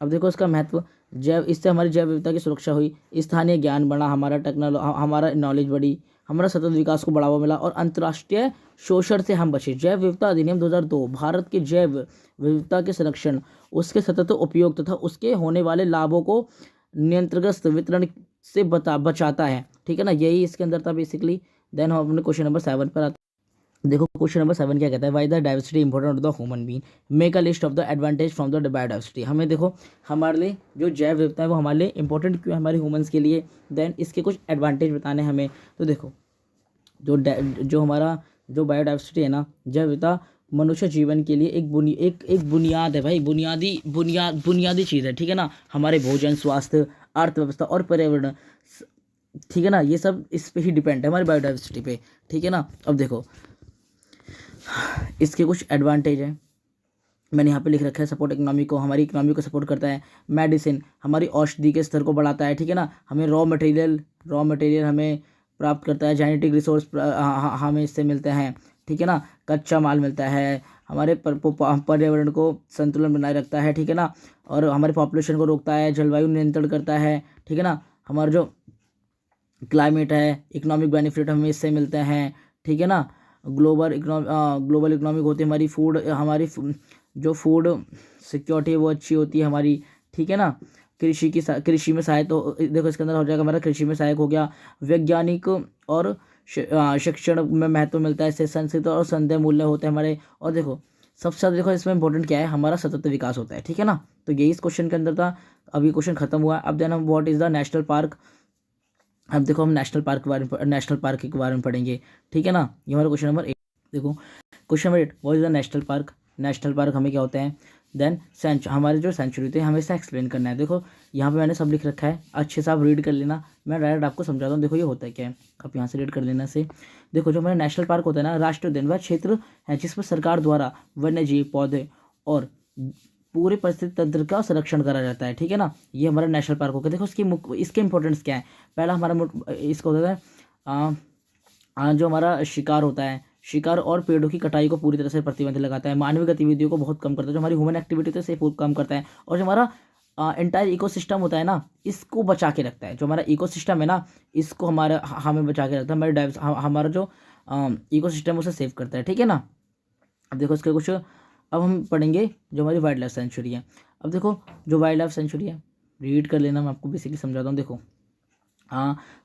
अब देखो इसका महत्व, जैव इससे हमारी जैव विविधता की सुरक्षा हुई, स्थानीय ज्ञान बढ़ा, हमारा नॉलेज बढ़ी, हमारा सतत विकास को बढ़ावा मिला और अंतर्राष्ट्रीय शोषण से हम बचे। जैव विविधता अधिनियम 2002 भारत के जैव विविधता के संरक्षण, उसके सतत उपयोग तथा उसके होने वाले लाभों को नियंत्रग्रस्त वितरण से बचाता है, ठीक है ना, यही इसके अंदर था बेसिकली। देन हम अपने क्वेश्चन नंबर 7 पर आते हैं। देखो क्वेश्चन नंबर 7 क्या कहता है, why the diversity important of the human being, make a list of the advantage from the biodiversity. हमें देखो हमारे लिए जो जैव विविधता है वो हमारे लिए इंपॉर्टेंट क्यों है, हमारे ह्यूमंस के लिए, देन इसके कुछ एडवांटेज बताने हमें। तो देखो जो हमारा जो बायोडाइवर्सिटी है ना, जैव विविधता मनुष्य जीवन के लिए एक बुनियाद है भाई, बुनियादी चीज़ है, ठीक है ना, हमारे भोजन, स्वास्थ्य, अर्थव्यवस्था और पर्यावरण, ठीक है ना, ये सब इस पे ही डिपेंड है हमारी बायोडाइवर्सिटी पे, ठीक है ना। अब देखो इसके कुछ एडवांटेज है, मैंने यहाँ पे लिख रखा है, सपोर्ट इकोनॉमी को, हमारी इकोनॉमी को सपोर्ट करता है, मेडिसिन हमारी औषधि के स्तर को बढ़ाता है, ठीक है ना, हमें रॉ मटेरियल हमें प्राप्त करता है, जेनेटिक रिसोर्स हमें इससे मिलते हैं, ठीक है ना, कच्चा माल मिलता है, हमारे पर्यावरण को संतुलन बनाए रखता है, ठीक है ना, और हमारे पॉपुलेशन को रोकता है, जलवायु नियंत्रण करता है, ठीक है ना, हमारा जो क्लाइमेट है, इकोनॉमिक बेनिफिट हमें इससे मिलते हैं, ठीक है ना, ग्लोबल इकोनॉमिक होती है हमारी जो फूड सिक्योरिटी है वो अच्छी होती है हमारी, ठीक है ना, कृषि में सहायता देखो इसके अंदर हो जाएगा हमारा, कृषि में सहायक हो गया, वैज्ञानिक और शिक्षण में महत्व मिलता है, इससे संस्कृत और संदेह मूल्य होते हैं हमारे। और देखो सबसे ज़्यादा देखो इसमें इंपॉर्टेंट क्या है, हमारा सतत विकास होता है, ठीक है ना, तो यही इस क्वेश्चन के अंदर था। अभी क्वेश्चन खत्म हुआ, अब देन हम what is the national park, अब देखो हम नेशनल पार्क के बारे में पढ़ेंगे, ठीक है ना, ये हमारा क्वेश्चन नंबर 8। देखो question number 8, what is the national park हमें क्या होते हैं, देन हमारे जो सेंचुरी थे हमें इसे एक्सप्लेन करना है। देखो यहाँ पे मैंने सब लिख रखा है, अच्छे से आप रीड कर लेना, मैं डायरेक्ट आपको समझाता हूँ। देखो ये होता है क्या है, आप यहाँ से रीड कर लेना से। देखो जो हमारा नेशनल पार्क होता है ना, राष्ट्रीय उद्यान वह क्षेत्र है जिसमें सरकार द्वारा वन्य जीव, पौधे और पूरे परिस्थिति तंत्र का संरक्षण करा जाता है, ठीक है ना, ये हमारा नेशनल पार्क होगा। देखो इसके इंपॉर्टेंस क्या है, पहला हमारा इसको होता है जो हमारा शिकार होता है, शिकार और पेड़ों की कटाई को पूरी तरह से प्रतिबंध लगाता है, मानवीय गतिविधियों को बहुत कम करता है, जो हमारी ह्यूमन एक्टिविटी है से कम करता है, और जो हमारा एंटायर इकोसिस्टम होता है ना, इसको बचा के रखता है। जो हमारा इकोसिस्टम है ना, इसको हमें बचा के रखता है, हमारा जो इकोसिस्टम उसे सेव करता है, ठीक है ना। अब देखो इसके कुछ, अब हम पढ़ेंगे जो हमारी वाइल्ड लाइफ सेंचुरी है। अब देखो जो वाइल्ड लाइफ सेंचुरी है, रीड कर लेना, मैं आपको बेसिकली समझाता हूँ। देखो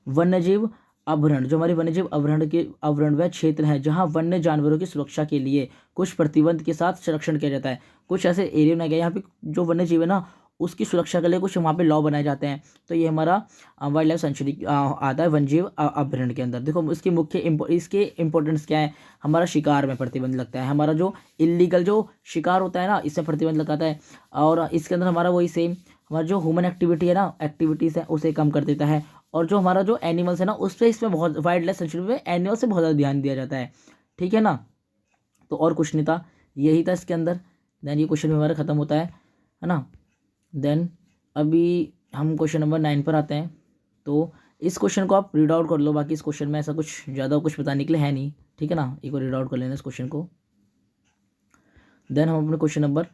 वन्यजीव अभ्यारण्य, जो हमारे वन्यजीव अभ्यारण्य वह क्षेत्र है जहाँ वन्य जानवरों की सुरक्षा के लिए कुछ प्रतिबंध के साथ संरक्षण किया जाता है। कुछ ऐसे एरिया बनाए गए यहाँ पे जो वन्यजीव है ना उसकी सुरक्षा के लिए कुछ वहाँ पे लॉ बनाए जाते हैं, तो ये हमारा वाइल्ड लाइफ सेंचुरी आता है वन्यजीव अभ्यारण्य के अंदर। देखो इसके इंपॉर्टेंस क्या है, हमारा शिकार में प्रतिबंध लगता है, हमारा जो इलीगल जो शिकार होता है ना इससे प्रतिबंध लगाता है, और इसके अंदर हमारा वही सेम हमारा जो ह्यूमन एक्टिविटी है ना, एक्टिविटीज़ है उसे कम कर देता है, और जो हमारा जो एनिमल्स है ना उस पर इसमें बहुत वाइल्ड लाइफ सेंचुरी में एनिमल से बहुत ज़्यादा ध्यान दिया जाता है, ठीक है ना। तो और कुछ नहीं था, यही था इसके अंदर। देन ये क्वेश्चन भी हमारा ख़त्म होता है ना। देन अभी हम क्वेश्चन नंबर 9 पर आते हैं। तो इस क्वेश्चन को आप रीड आउट कर लो, बाकी इस क्वेश्चन में ऐसा कुछ ज़्यादा कुछ बताने के लिए है नहीं, ठीक है ना, एक बार रीड आउट कर लेना इस क्वेश्चन को। देन हम अपने क्वेश्चन नंबर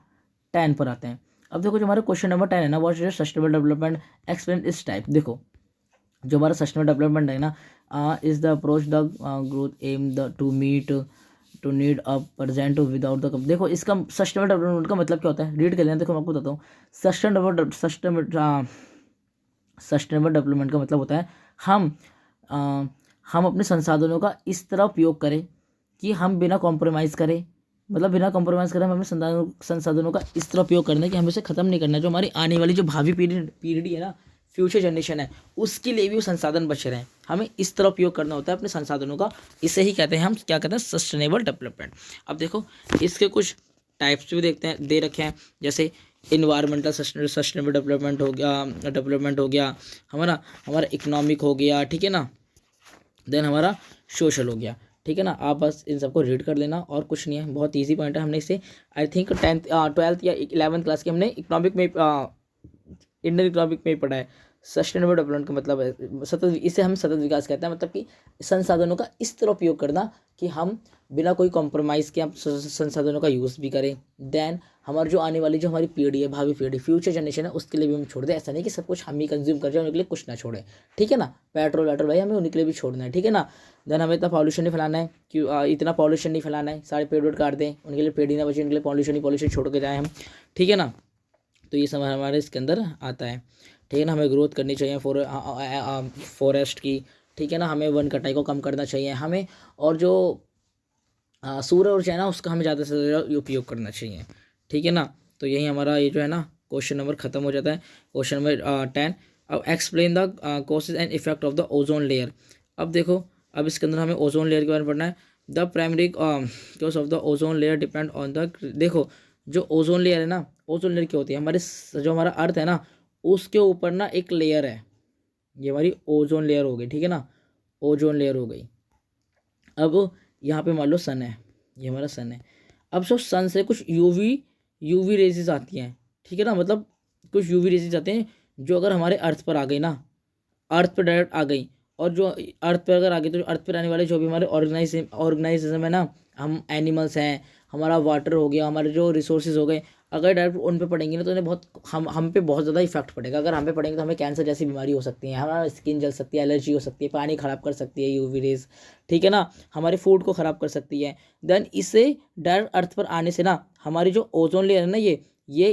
10 पर आते हैं। अब देखो जो हमारा क्वेश्चन नंबर 10 है ना, what is sustainable development, explain इस टाइप। देखो जो हमारा सस्टेनेबल डेवलपमेंट है ना, is the approach the growth aim the to meet to need a present without the. देखो इसका सस्टेनेबल डेवलपमेंट का मतलब क्या होता है, रीड कर लेना। देखो मैं आपको बताता हूँ, सस्टेनेबल डेवलपमेंट का मतलब होता है हम अपने संसाधनों का इस तरह उपयोग करें कि हम बिना कॉम्प्रोमाइज़ करें, मतलब बिना कॉम्प्रोमाइज़ करें हम अपने संसाधनों का इस तरह उपयोग करना है कि हमें उसे ख़त्म नहीं करना है। जो हमारी आने वाली जो भावी पीढ़ी है ना, फ्यूचर जनरेशन है, उसके लिए भी वो संसाधन बचे रहें, हमें इस तरह उपयोग करना होता है अपने संसाधनों का। इसे ही कहते हैं हम क्या कहते हैं, सस्टेनेबल डेवलपमेंट। अब देखो इसके कुछ टाइप्स भी देखते हैं, दे रखे हैं, जैसे इन्वायरमेंटल सस्टेनेबल डेवलपमेंट हो गया हमारा इकोनॉमिक हो गया, ठीक है ना, देन हमारा सोशल हो गया, ठीक है ना। आप बस इन सबको रीड कर लेना और कुछ नहीं है, बहुत इजी पॉइंट है। हमने इसे आई थिंक 12th या 11th क्लास के हमने इकोनॉमिक में इंडियन इकोनॉमिक में ही पढ़ा है। सस्टेनेबल डेवलपमेंट का मतलब है सतत, इसे हम सतत विकास कहते हैं, मतलब कि संसाधनों का इस तरह उपयोग करना कि हम बिना कोई कॉम्प्रोमाइज़ के हम संसाधनों का यूज़ भी करें। देन हमारी जो आने वाली जो हमारी पीढ़ी है, भावी पीढ़ी, फ्यूचर जनरेशन है, उसके लिए भी हम छोड़ दें। ऐसा नहीं कि सब कुछ हम ही कंज्यूम कर जाए, उनके लिए कुछ ना छोड़े, ठीक है ना। पेट्रोल वेट्रोल भाई हमें उनके लिए भी छोड़ना है, ठीक है ना। देन हमें इतना पॉल्यूशन नहीं फैलाना है कि इतना पॉल्यूशन नहीं फैलाना है, सारे पेड़ वेड़ काट दें, उनके लिए पेड़ ही ना बचे, उनके लिए पॉल्यूशन ही पॉल्यूशन छोड़ के जाएँ हम, ठीक है ना। तो ये सब हमारे इसके अंदर आता है, ठीक है ना। हमें ग्रोथ करनी चाहिए फॉरेस्ट की, ठीक है ना। हमें वन कटाई को कम करना चाहिए हमें, और जो सूर्य ऊर्जा है ना उसका हमें ज़्यादा से ज़्यादा उपयोग करना चाहिए, ठीक है ना। तो यही हमारा ये जो है ना क्वेश्चन नंबर खत्म हो जाता है, क्वेश्चन नंबर 10। अब explain the causes and effect of the ozone layer. अब देखो, अब इसके अंदर हमें ओजोन लेयर के बारे में पढ़ना है। The primary cause of the ozone layer depend on the, देखो जो ओजोन लेयर है ना, ओजोन लेयर क्या होती है, हमारे जो हमारा अर्थ है ना उसके ऊपर ना एक लेयर है, ये हमारी ओजोन लेयर हो गई, ठीक है ना, ओजोन लेयर हो गई। अब यहाँ पे मान लो सन है, ये हमारा सन है। अब जो सन से कुछ यूवी रेजेस आती हैं, ठीक है ना, मतलब कुछ यूवी रेजेस आते हैं जो अगर हमारे अर्थ पर आ गई ना, अर्थ पर डायरेक्ट आ गई, और जो अर्थ पर अगर आ गई तो अर्थ पर आने वाले जो भी हमारे ऑर्गेनाइजेशन है ना, हम एनिमल्स हैं, हमारा वाटर हो गया, हमारे जो रिसोर्सेज हो गए, अगर डायरेक्ट उन पे पड़ेंगे ना तो उन्हें बहुत हम पे बहुत ज़्यादा इफेक्ट पड़ेगा। अगर हम पे पड़ेंगे तो हमें कैंसर जैसी बीमारी हो सकती है, हमारा स्किन जल सकती है, एलर्जी हो सकती है, पानी ख़राब कर सकती है यूवी रेज, ठीक है ना, हमारे फूड को ख़राब कर सकती है। देन इसे डायरेक्ट अर्थ पर आने से ना हमारी जो ओजोन लेयर है ना ये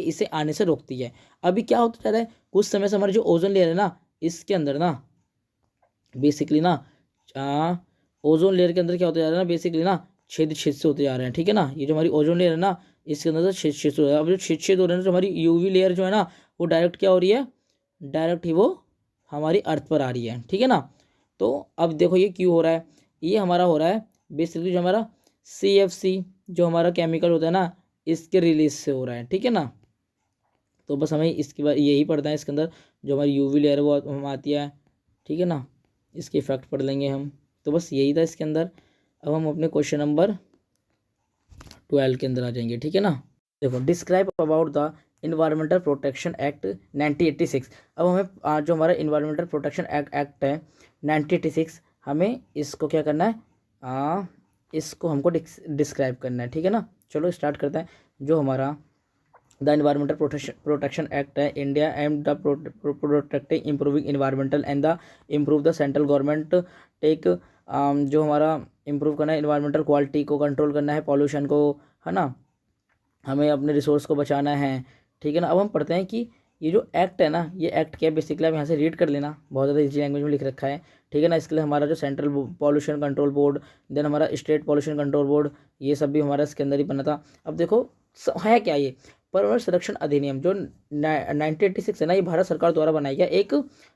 इसे आने से रोकती है। अभी क्या होता जा रहा है, कुछ समय से हमारी जो ओजोन लेयर है ना इसके अंदर ना बेसिकली ना ओजोन लेयर के अंदर क्या होता जा रहा है ना, बेसिकली ना छेद से होते जा रहे हैं, ठीक है ना। ये जो हमारी ओजोन लेयर है ना इसके अंदर से छेद हो रहा है। अब जो छेद हो रहे हैं तो हमारी यूवी लेयर जो है ना वो डायरेक्ट क्या हो रही है, डायरेक्ट ही वो हमारी अर्थ पर आ रही है, ठीक है ना। तो अब देखो ये क्यों हो रहा है, ये हमारा हो रहा है बेसिकली जो हमारा CFC जो हमारा केमिकल होता है ना इसके रिलीज से हो रहा है, ठीक है ना। तो बस हमें इसके बाद यही पढ़ना है, इसके अंदर जो हमारी यूवी लेयर है वो हम आती है, ठीक है ना, इसके इफेक्ट पढ़ लेंगे हम। तो बस यही था इसके अंदर। अब हम अपने क्वेश्चन नंबर 12 के अंदर आ जाएंगे, ठीक है ना। देखो, describe about the environmental protection act 1986। अब हमें जो हमारा इन्वायरमेंटल प्रोटेक्शन एक्ट है 1986, हमें इसको क्या करना है, इसको हमको डिस्क्राइब करना है, ठीक है ना। चलो स्टार्ट करते हैं। जो हमारा द इन्वायरमेंटल प्रोटेक्शन एक्ट है, India aim the protecting improving environmental and the improve the central government take, जो हमारा इम्प्रूव करना है इन्वायरमेंटल क्वालिटी को, कंट्रोल करना है पॉल्यूशन को, है ना, हमें अपने रिसोर्स को बचाना है, ठीक है ना। अब हम पढ़ते हैं कि ये जो एक्ट है ना ये एक्ट क्या है, बेसिकली आप यहाँ से रीड कर लेना, बहुत ज़्यादा इजी लैंग्वेज में लिख रखा है, ठीक है ना। इसके लिए हमारा जो central pollution control board, then हमारा स्टेट पॉल्यूशन कंट्रोल बोर्ड, ये सब भी हमारा इसके अंदर ही बना था। अब देखो है क्या ये पर्यावरण संरक्षण अधिनियम जो 1986 है ना, ये भारत सरकार द्वारा बनाया गया एक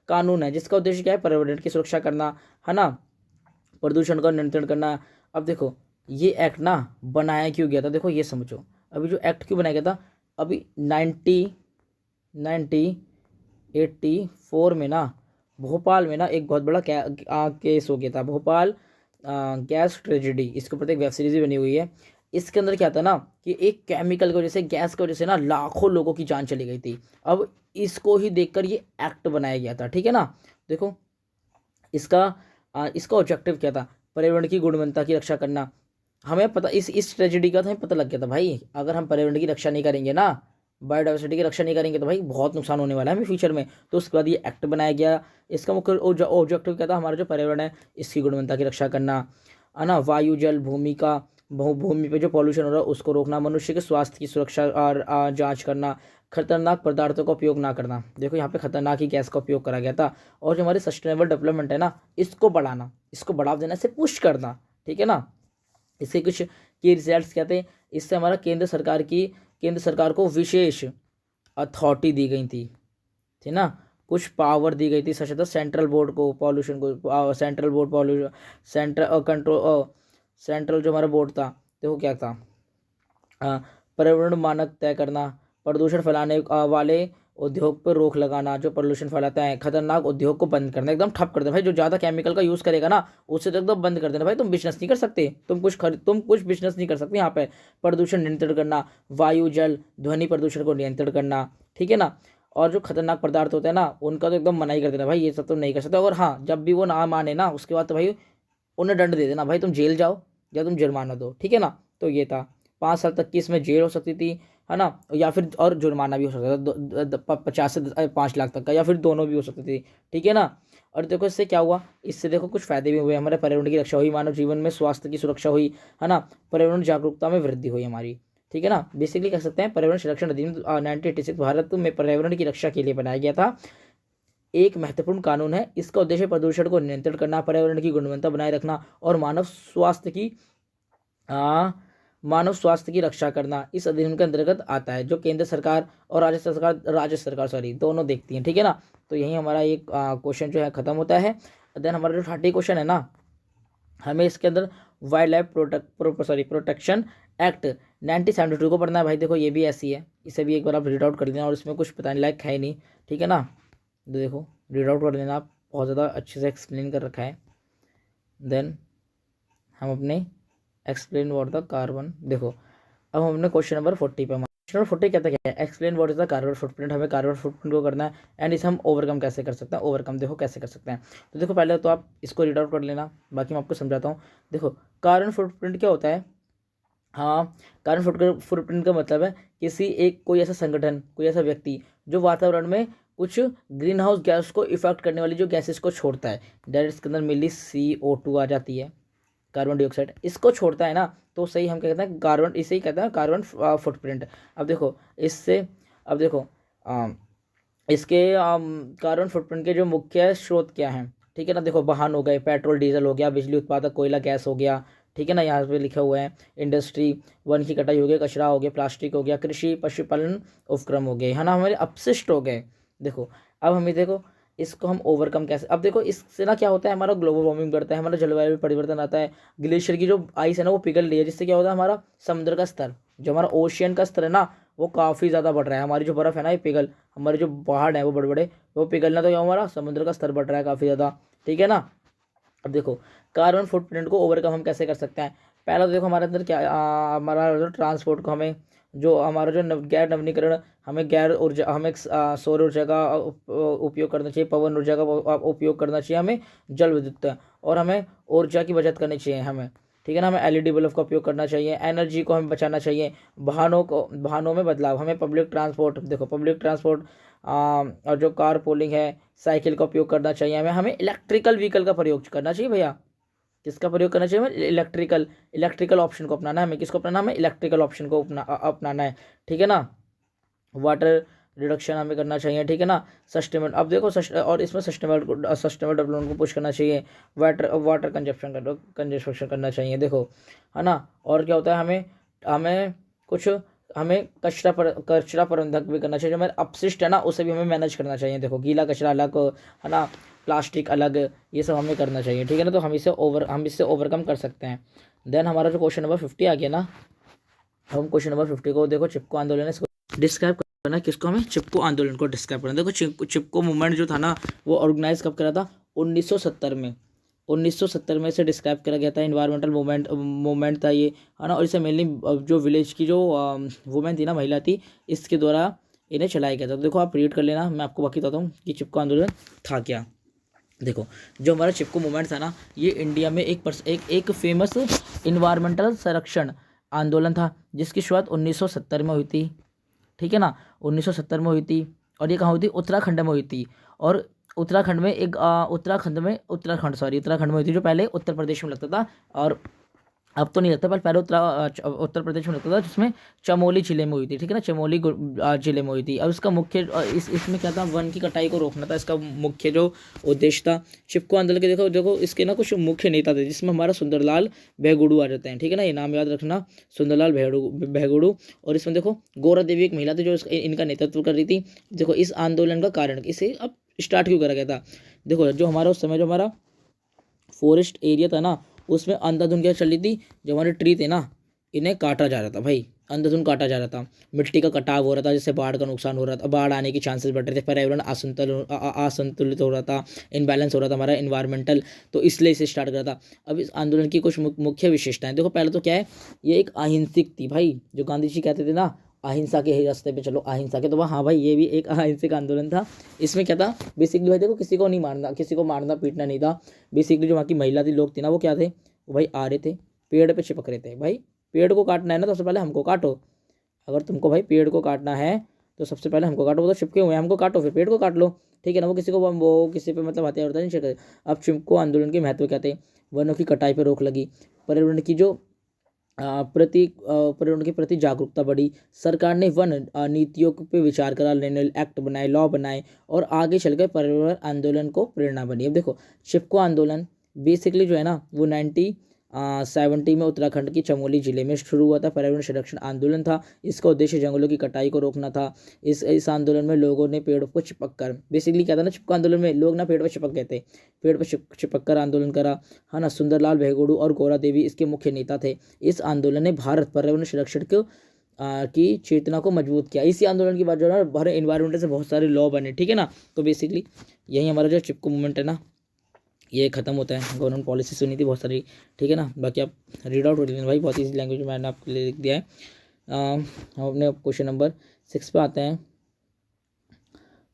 कानून है जिसका उद्देश्य क्या है, पर्यावरण की सुरक्षा करना, है ना, प्रदूषण का नियंत्रण करना। अब देखो ये एक्ट ना बनाया क्यों गया था, देखो ये समझो। अभी जो एक्ट क्यों बनाया गया था, अभी 1984 में ना भोपाल में ना एक बहुत बड़ा केस हो गया था, भोपाल गैस ट्रेजेडी, इसके ऊपर एक वेब सीरीज भी बनी हुई है। इसके अंदर क्या था ना कि एक केमिकल की वजह से, गैस की वजह से ना लाखों लोगों की जान चली गई थी। अब इसको ही देखकर ये एक्ट बनाया गया था, ठीक है ना। देखो इसका ऑब्जेक्टिव क्या था, पर्यावरण की गुणवत्ता की रक्षा करना। हमें पता इस ट्रेजेडी का तो हमें पता लग गया था भाई, अगर हम पर्यावरण की रक्षा नहीं करेंगे ना, बायोडाइवर्सिटी की रक्षा नहीं करेंगे तो भाई बहुत नुकसान होने वाला है हमें फ्यूचर में। तो उसके बाद ये एक्ट बनाया गया। इसका मुख्य ऑब्जेक्टिव क्या था, हमारा जो पर्यावरण है इसकी गुणवत्ता की रक्षा करना, है ना, वायु जल भूमि का भूमि पे जो पॉल्यूशन हो रहा है उसको रोकना, मनुष्य के स्वास्थ्य की सुरक्षा और जांच करना, खतरनाक पदार्थों का उपयोग ना करना। देखो यहाँ पे खतरनाक ही गैस का उपयोग करा गया था। और जो हमारी सस्टेनेबल डेवलपमेंट है ना इसको बढ़ाना, इसको बढ़ावा देना, इसे पुश करना, ठीक है ना। इसके कुछ की रिजल्ट्स क्या थे, इससे हमारा केंद्र सरकार को विशेष अथॉरिटी दी गई थी, ठीक ना, कुछ पावर दी गई थी सशक्त सेंट्रल बोर्ड को, पॉल्यूशन को, सेंट्रल बोर्ड पॉल्यूशन सेंट्रल जो हमारा बोर्ड था देखो क्या था, पर्यावरण मानक तय करना, प्रदूषण फैलाने वाले उद्योग पर रोक लगाना, जो पोल्यूशन फैलाता है, खतरनाक उद्योग को बंद करना, एकदम ठप कर देना भाई। जो ज़्यादा केमिकल का यूज़ करेगा ना उससे तो एकदम बंद कर देना भाई। तुम बिजनेस नहीं कर सकते, तुम कुछ बिजनेस नहीं कर सकते यहाँ पे। प्रदूषण नियंत्रण करना, वायु जल ध्वनि प्रदूषण को नियंत्रण करना, ठीक है ना। और जो खतरनाक पदार्थ होते हैं ना उनका तो एकदम मना ही कर देना भाई, ये सब तो नहीं कर सकते। और हाँ, जब भी वो ना माने ना उसके बाद तो भाई उन्हें दंड दे देना भाई, तुम जेल जाओ या तुम जुर्माना दो, ठीक है ना। तो ये था 5 साल तक की इसमें जेल हो सकती थी, है ना, या फिर और जुर्माना भी हो सकता था 50 से 5 लाख तक का, या फिर दोनों भी हो सकती थी, ठीक है ना। और देखो इससे क्या हुआ, इससे देखो कुछ फायदे भी हुए, हमारे पर्यावरण की रक्षा हुई, मानव जीवन में स्वास्थ्य की सुरक्षा हुई, है ना, पर्यावरण जागरूकता में वृद्धि हुई हमारी, ठीक है ना। बेसिकली कह सकते हैं पर्यावरण संरक्षण अधिनियम 1986 भारत में पर्यावरण की रक्षा के लिए बनाया गया था, एक महत्वपूर्ण कानून है। इसका उद्देश्य प्रदूषण को नियंत्रण करना, पर्यावरण की गुणवत्ता बनाए रखना और मानव स्वास्थ्य की रक्षा करना इस अधिनियम के अंतर्गत आता है, जो केंद्र सरकार और राज्य सरकार सॉरी दोनों देखती हैं, ठीक है ना। तो यही हमारा एक क्वेश्चन जो है खत्म होता है। देन हमारा जो 30 क्वेश्चन है ना, हमें इसके अंदर वाइल्ड लाइफ प्रोटेक्शन एक्ट 1972 को पढ़ना है भाई। देखो ये भी ऐसी है, इसे भी एक बार आप रीड आउट कर लेना, और इसमें कुछ बताने लायक है ही नहीं, ठीक है ना। तो देखो रीड आउट कर लेना, आप बहुत ज़्यादा अच्छे से एक्सप्लेन कर रखा है। देन हम अपने एक्सप्लेन व्हाट द कार्बन, देखो अब हम अपने क्वेश्चन नंबर 40 पे, क्वेश्चन नंबर 40 कहता क्या है, explain what is the carbon footprint. हमें कार्बन फुटप्रिंट को करना है एंड इसे हम ओवरकम कैसे कर सकते हैं। ओवरकम देखो कैसे कर सकते हैं, तो देखो पहले तो आप इसको रीड आउट कर लेना, बाकी मैं आपको समझाता हूँ। देखो कार्बन फुटप्रिंट क्या होता है, हाँ, कार्बन फुटप्रिंट का मतलब है कोई ऐसा संगठन, कोई ऐसा व्यक्ति जो वातावरण में कुछ ग्रीन हाउस गैस को इफेक्ट करने वाली जो गैसेस को छोड़ता है, डायरेक्ट इसके अंदर मेनली CO2 आ जाती है, कार्बन डाइऑक्साइड, इसको छोड़ता है ना, तो सही हम क्या कहते हैं कार्बन, इसे ही कहते हैं कार्बन फुटप्रिंट। अब देखो इससे, अब देखो इसके कार्बन फुटप्रिंट के जो मुख्य स्रोत क्या हैं, ठीक है ना। देखो वाहन हो गए, पेट्रोल डीजल हो गया, बिजली उत्पादक कोयला गैस हो गया, ठीक है ना, यहाँ पे लिखा हुआ है इंडस्ट्री, वन की कटाई हो गई, कचरा हो गया, प्लास्टिक हो गया, कृषि पशुपालन उपक्रम हो गए, है ना, हमारे अपशिष्ट हो गए। देखो अब हमें देखो इसको हम ओवरकम कैसे, अब देखो इससे ना क्या होता है, हमारा ग्लोबल वार्मिंग बढ़ता है, हमारा जलवायु में परिवर्तन आता है, ग्लेशियर की जो आइस है ना वो पिघल रही है, जिससे क्या होता है हमारा समुद्र का स्तर, जो हमारा ओशियन का स्तर है ना वो काफ़ी ज़्यादा बढ़ रहा है। हमारी जो बर्फ़ है ना ये पिघल, हमारे जो पहाड़ हैं वो बड़े बड़े वो पिघलना, तो क्या हमारा समुद्र का स्तर बढ़ रहा है काफ़ी ज़्यादा, ठीक है ना। अब देखो कार्बन फुटप्रिंट को ओवरकम हम कैसे कर सकते हैं। पहला तो देखो हमारे अंदर क्या हमारा जो ट्रांसपोर्ट को हमें, जो हमारा जो गैर नवीनीकरण, हमें गैर ऊर्जा, हमें सौर ऊर्जा का उपयोग करना चाहिए, पवन ऊर्जा का उपयोग करना चाहिए, हमें जल विद्युत, और हमें ऊर्जा की बचत करनी चाहिए हमें, ठीक है ना। हमें LED बल्ब का उपयोग करना चाहिए, एनर्जी को हमें बचाना चाहिए, वाहनों में बदलाव, हमें पब्लिक ट्रांसपोर्ट, देखो पब्लिक ट्रांसपोर्ट और जो कार पोलिंग है, साइकिल का उपयोग करना चाहिए, हमें इलेक्ट्रिकल व्हीकल का प्रयोग करना चाहिए भैया। किसका प्रयोग करना चाहिए हमें, इलेक्ट्रिकल ऑप्शन को अपनाना है, हमें किसको अपनाना, हमें इलेक्ट्रिकल ऑप्शन को अपनाना है, ठीक है ना। वाटर रिडक्शन हमें करना चाहिए, ठीक है ना। सस्टेनेबल, अब देखो और इसमें सस्टेनेबल डेवलपमेंट को पुश करना चाहिए, वाटर कंजप्शन करना चाहिए, देखो है ना। और क्या होता है, हमें कचरा प्रबंधक भी करना चाहिए, जो हमारे अपशिष्ट है ना उसे भी हमें मैनेज करना चाहिए। देखो गीला कचरा अलग, है ना, प्लास्टिक अलग, ये सब हमें करना चाहिए, ठीक है ना। तो हम इससे ओवरकम कर सकते हैं। देन हमारा जो क्वेश्चन नंबर 50 आ गया ना, हम क्वेश्चन नंबर 50 को देखो, चिपको आंदोलन, इसको डिस्क्राइब करना, किसको, हमें चिपको आंदोलन को डिस्क्राइब करना। देखो चिपको मूवमेंट जो था ना वो ऑर्गेनाइज कब करा था, 1970 में, 1970 में इसे डिस्क्राइब करा गया था। इन्वायरमेंटल मूवमेंट था ये, है ना। और इसे मेनली जो विलेज की जो वुमेन थी ना, महिला थी, इसके द्वारा इन्हें चलाया गया था। तो देखो आप रीड कर लेना, मैं आपको बाकी बताता हूँ कि चिपको आंदोलन था क्या। देखो जो हमारा चिपको मूवमेंट था ना, ये इंडिया में एक फेमस इन्वायरमेंटल संरक्षण आंदोलन था, जिसकी शुरुआत 1970 में हुई थी, ठीक है ना, 1970 में हुई थी। और ये कहाँ हुई थी, उत्तराखंड में हुई थी। और उत्तराखंड में हुई थी, जो पहले उत्तर प्रदेश में लगता था, और अब तो नहीं लगता, पर पहले उत्तर प्रदेश में लगता था, जिसमें चमोली जिले में हुई थी, ठीक है ना, चमोली जिले में हुई थी। अब इसका मुख्य इसमें क्या था, वन की कटाई को रोकना था, इसका मुख्य जो उद्देश्य था। चिपको आंदोलन के देखो इसके ना कुछ मुख्य नेता थे, जिसमें हमारा सुंदरलाल बहगुड़ू आ जाते हैं, ठीक है ना, ये नाम याद रखना, सुंदरलाल बहगुड़ू। और इसमें देखो गौरा देवी एक महिला थी जो इनका नेतृत्व कर रही थी। देखो इस आंदोलन का कारण, इसे अब स्टार्ट क्यों करा गया था, देखो जो हमारा उस समय जो हमारा फॉरेस्ट एरिया था ना, उसमें अंधाधुंध क्या चल रही थी, जो हमारे ट्री थे ना इन्हें काटा जा रहा था भाई, अंधाधुंध काटा जा रहा था, मिट्टी का कटाव हो रहा था, जिससे बाढ़ का नुकसान हो रहा था, बाढ़ आने के चांसेस बढ़ रहे थे, पर्यावरण असंतुलित हो रहा था, इनबैलेंस हो रहा था हमारा इन्वायरमेंटल, तो इसलिए इसे स्टार्ट करा था। अब इस आंदोलन की कुछ मुख्य विशेषताएं देखो। पहले तो क्या है, ये एक अहिंसक थी भाई, जो गांधी जी कहते थे ना अहिंसा के ही रास्ते पे चलो, अहिंसा के, तो वह हाँ भाई ये भी एक अहिंसक आंदोलन था। इसमें क्या था बेसिकली भाई, देखो किसी को नहीं मारना, किसी को मारना पीटना नहीं था। बेसिकली जो वहाँ की महिला थी, लोग थे ना, वो क्या थे, वो भाई आ रहे थे, पेड़ पे चिपक रहे थे। भाई पेड़ को काटना है ना, तो सबसे पहले हमको काटो। अगर तुमको भाई पेड़ को काटना है तो सबसे पहले हमको काटो, वो तो चिपके हुए हैं, हमको काटो, फिर पेड़ को काट लो, ठीक है ना। वो किसी को वो किसी पे मतलब हथियार होता नहीं छिड़क। अब चिपको आंदोलन के महत्व क्या थे, वनों की कटाई पर रोक लगी, पर्यावरण की जो पर्यावरण के प्रति जागरूकता बढ़ी, सरकार ने वन नीतियों पे विचार करा, नेशनल एक्ट बनाए, लॉ बनाए, और आगे चलकर पर्यावरण आंदोलन को प्रेरणा बनी। अब देखो चिपको आंदोलन बेसिकली जो है ना, वो 1970 में उत्तराखंड की चमोली जिले में शुरू हुआ था। पर्यावरण संरक्षण आंदोलन था। इसका उद्देश्य जंगलों की कटाई को रोकना था। इस आंदोलन में लोगों ने पेड़ को चिपक कर, बेसिकली क्या था ना, चिपको आंदोलन में लोग ना पेड़ पर चिपक गए थे, पेड़ पर चिपक कर आंदोलन करा, है ना। सुंदरलाल भेगोड़ू और गौरा देवी इसके मुख्य नेता थे। इस आंदोलन ने भारत पर्यावरण संरक्षण को की चेतना को मजबूत किया। इसी आंदोलन की बात जो है ना, भारत इन्वायरमेंट से बहुत सारे लॉ बने, ठीक है ना। तो बेसिकली यही हमारा जो चिपको मूवमेंट है ना, ये खत्म होता है। गवर्नमेंट पॉलिसी सुनी थी बहुत सारी, ठीक है ना। बाकी आप रीड आउट कर लेना भाई, बहुत ईजी लैंग्वेज में मैंने आपके लिए लिख दिया है। हम अपने क्वेश्चन नंबर 6 पे आते हैं।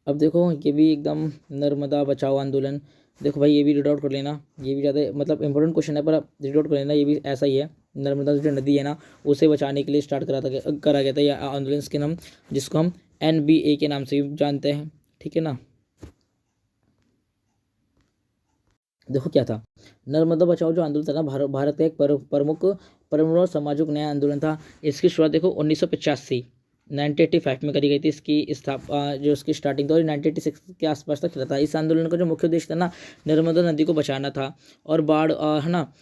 अब देखो ये भी एकदम नर्मदा बचाओ आंदोलन, देखो भाई ये भी रीड आउट कर लेना, ये भी ज़्यादा मतलब इंपॉर्टेंट क्वेश्चन है, पर आप रीड आउट कर लेना। ये भी ऐसा ही है, नर्मदा जो नदी है ना, उसे बचाने के लिए स्टार्ट करा गया था यह आंदोलन के नाम, जिसको हम NBA के नाम से भी जानते हैं, ठीक है ना। देखो क्या था, नर्मदा बचाओ जो आंदोलन था ना, भारत का एक प्रमुख पर्यावरण और सामाजिक न्याय आंदोलन था। इसकी शुरुआत देखो 1985 1985 में करी गई थी। इसकी जो इसकी स्टार्टिंग था, और 1986 के आसपास तक चला था। इस आंदोलन का जो मुख्य उद्देश्य था ना, नर्मदा नदी को बचाना था, और बाढ़ है ना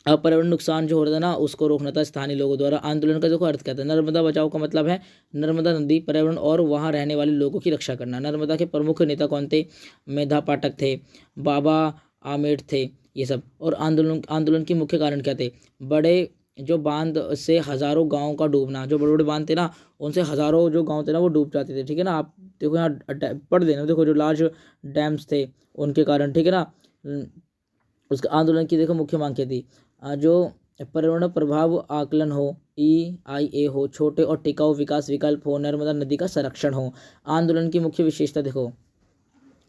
पर्यावरण नुकसान जो हो रहा था ना, उसको रोकना था स्थानीय लोगों द्वारा। आंदोलन का देखो अर्थ क्या था, नर्मदा बचाओ का मतलब है नर्मदा नदी, पर्यावरण और वहाँ रहने वाले लोगों की रक्षा करना। नर्मदा के प्रमुख नेता कौन थे, मेधा पाठक थे, बाबा आमेर थे, ये सब। और आंदोलन आंदोलन के मुख्य कारण क्या थे, बड़े जो बांध से हजारों गाँव का डूबना, जो बड़े बड़े बांध थे ना, उनसे हजारों जो गाँव थे ना, वो डूब जाते थे, ठीक है ना। आप देखो यहाँ पढ़ देना, देखो जो लार्ज डैम्स थे उनके कारण, ठीक है ना। उसका आंदोलन की देखो मुख्य मांग क्या थी, जो पर्यावरण प्रभाव आकलन हो, EIA हो, छोटे और टिकाऊ विकास विकल्प हो, नर्मदा नदी का संरक्षण हो। आंदोलन की मुख्य विशेषता देखो,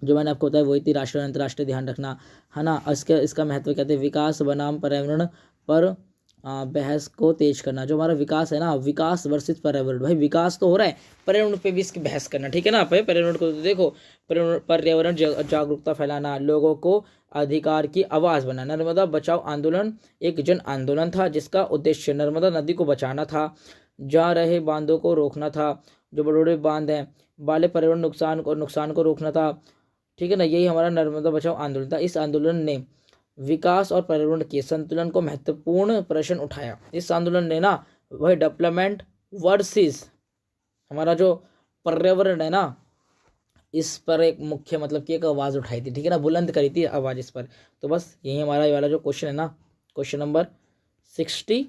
जो मैंने आपको बताया वही थी, राष्ट्रीय और अंतर्राष्ट्रीय ध्यान रखना, है ना। इसका महत्व कहते हैं विकास बनाम पर्यावरण पर बहस को तेज करना। जो हमारा विकास है ना, विकास वर्सेस पर्यावरण, भाई विकास तो हो रहा है, पर्यावरण पे भी इसकी बहस करना, ठीक है ना। भाई पर्यावरण को तो देखो, पर्यावरण जागरूकता फैलाना, लोगों को अधिकार की आवाज़ बनाना। नर्मदा बचाओ आंदोलन एक जन आंदोलन था, जिसका उद्देश्य नर्मदा नदी को बचाना था, जा रहे बांधों को रोकना था, जो बड़े बड़े बांध हैं वाले पर्यावरण नुकसान को रोकना था, ठीक है ना। यही हमारा नर्मदा बचाओ आंदोलन था। इस आंदोलन ने विकास और पर्यावरण के संतुलन को महत्वपूर्ण प्रश्न उठाया। इस आंदोलन ने ना, वह डेवलपमेंट वर्सेस हमारा जो पर्यावरण है ना, इस पर एक मुख्य मतलब कि एक आवाज़ उठाई थी, ठीक है ना, बुलंद करी थी आवाज़ इस पर। तो बस यही हमारा ये वाला जो क्वेश्चन है ना, क्वेश्चन नंबर 60,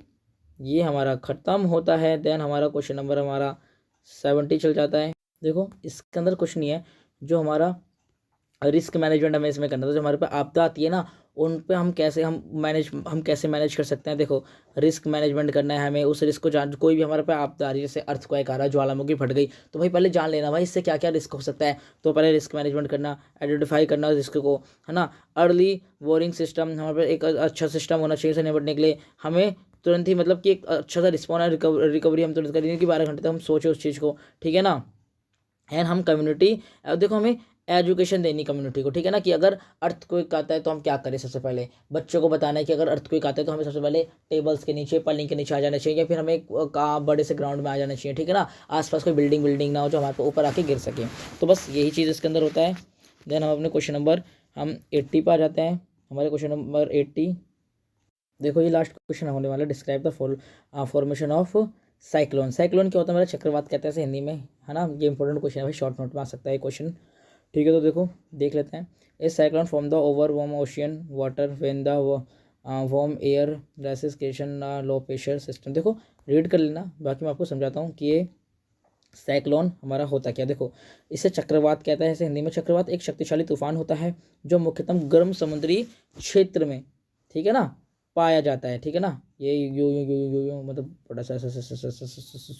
ये हमारा ख़त्म होता है। देन हमारा क्वेश्चन नंबर हमारा 70 चल जाता है। देखो इसके अंदर कुछ नहीं है, जो हमारा रिस्क मैनेजमेंट हमें इसमें करना था। जो हमारे पे आपदा आती है ना, उन पे हम कैसे मैनेज कर सकते हैं। देखो रिस्क मैनेजमेंट करना है हमें, उस रिस्क को जान, कोई भी हमारे पे आपदा आ रही है, जैसे अर्थक्वेक आ रहा है, ज्वालामुखी फट गई, तो भाई पहले जान लेना भाई इससे क्या क्या रिस्क हो सकता है। तो पहले रिस्क मैनेजमेंट करना, आइडेंटिफाई करना रिस्क को, है ना। अर्ली वार्निंग सिस्टम, हमारे पे एक अच्छा सिस्टम होना चाहिए से निपटने के लिए। हमें तुरंत ही मतलब कि एक अच्छा सा रिस्पॉन्स, रिकवरी हम तुरंत करेंगे कि 12 घंटे तक हम सोचें उस चीज़ को, ठीक है ना। एंड हम कम्युनिटी, देखो हमें एजुकेशन देनी कम्युनिटी को, ठीक है ना, कि अगर अर्थक्वेक आता है तो हम क्या करें। सबसे पहले बच्चों को बताना है कि अगर अर्थक्वेक आता है तो हमें सबसे पहले टेबल्स के नीचे, पलिंग के नीचे आ जाना चाहिए, या फिर हमें बड़े से ग्राउंड में आ जाना चाहिए, ठीक है ना। आसपास कोई बिल्डिंग ना हो जो हमारे को ऊपर आके गिर सके। तो बस यही चीज़ इसके अंदर होता है। देन हम अपने क्वेश्चन नंबर 80 पर आ जाते हैं। हमारे क्वेश्चन नंबर 80, देखो ये लास्ट क्वेश्चन होने वाला है, describe the formation of cyclone. Cyclone क्या होता है, मेरा चक्रवात कहते हैं हिंदी में, है ना। ये इंपॉर्टेंट क्वेश्चन है भाई, शॉर्ट नोट में आ सकता है ये क्वेश्चन, ठीक है। तो देखो देख लेते हैं। इस cyclone from the over warm ocean water when the warm air रेसिस्केशन लो प्रेशर सिस्टम। देखो रीड कर लेना, बाकी मैं आपको समझाता हूँ कि ये साइक्लोन हमारा होता क्या। देखो इसे चक्रवात कहता है, इसे हिंदी में चक्रवात एक शक्तिशाली तूफान होता है जो मुख्यतः गर्म समुद्री क्षेत्र में, ठीक है ना, पाया जाता है। ठीक है ना, ये यो मतलब थोड़ा सा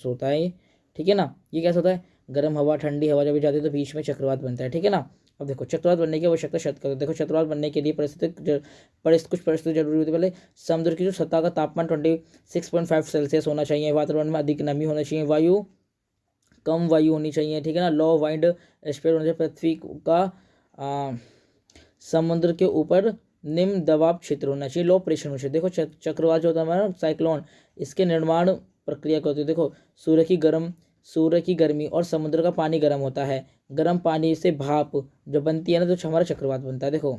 होता है ये, ठीक है ना। ये कैसा होता है, गर्म हवा ठंडी हवा जब जाती है तो बीच में चक्रवात बनता है, ठीक है ना। अब देखो चक्रवात बनने की आवश्यकता शर्त कर, देखो चक्रवात बनने के लिए कुछ परिस्थिति जरूरी होती है। पहले समुद्र की जो सतह का तापमान 26.5 सेल्सियस होना चाहिए, वातावरण में अधिक नमी होना चाहिए, कम वायु होनी चाहिए, ठीक है ना। लो वाइंड स्पीड होना चाहिए, पृथ्वी का समुद्र के ऊपर निम्न दबाव क्षेत्र होना चाहिए, लो प्रेशर होना चाहिए। देखो चक्रवात जो होता है हमारा साइक्लोन, इसके निर्माण प्रक्रिया क्या होती है। देखो सूर्य की गर्मी और समुद्र का पानी गर्म होता है, गर्म पानी से भाप जो बनती है ना तो हमारा चक्रवात बनता है। देखो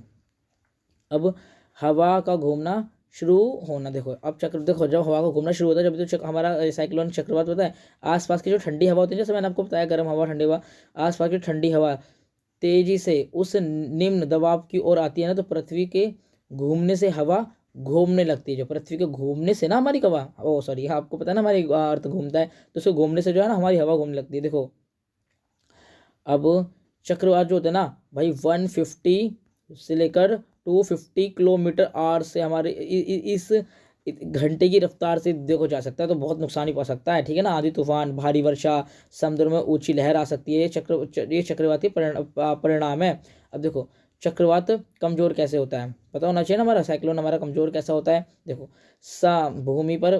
अब हवा का घूमना शुरू होना, देखो अब देखो जब हवा का घूमना शुरू होता है जब तो हमारा साइक्लोन चक्रवात होता है। आसपास की जो ठंडी हवा होती है, जैसे मैंने आपको बताया गर्म हवा ठंडी हवा, आसपास की ठंडी हवा तेजी से उस निम्न दबाव की ओर आती है ना तो पृथ्वी के घूमने से हवा घूमने लगती है। जो पृथ्वी के घूमने से ना हमारी हवा, ओ सॉरी, आपको पता है ना हमारी अर्थ घूमता है तो उसको घूमने से जो है ना हमारी हवा घूमने लगती है। देखो अब चक्रवात जो होता है ना भाई 150 से लेकर 250 किलोमीटर आवर से हमारे इस घंटे की रफ्तार से देखो जा सकता है, तो बहुत नुकसान ही पहुंच सकता है, ठीक है ना। आंधी तूफान भारी वर्षा समुद्र में ऊंची लहर आ सकती है, ये चक्रवाती परिणाम है। अब देखो चक्रवात कमजोर कैसे होता है पता होना चाहिए ना, हमारा साइक्लोन हमारा कमजोर कैसा होता है। देखो भूमि पर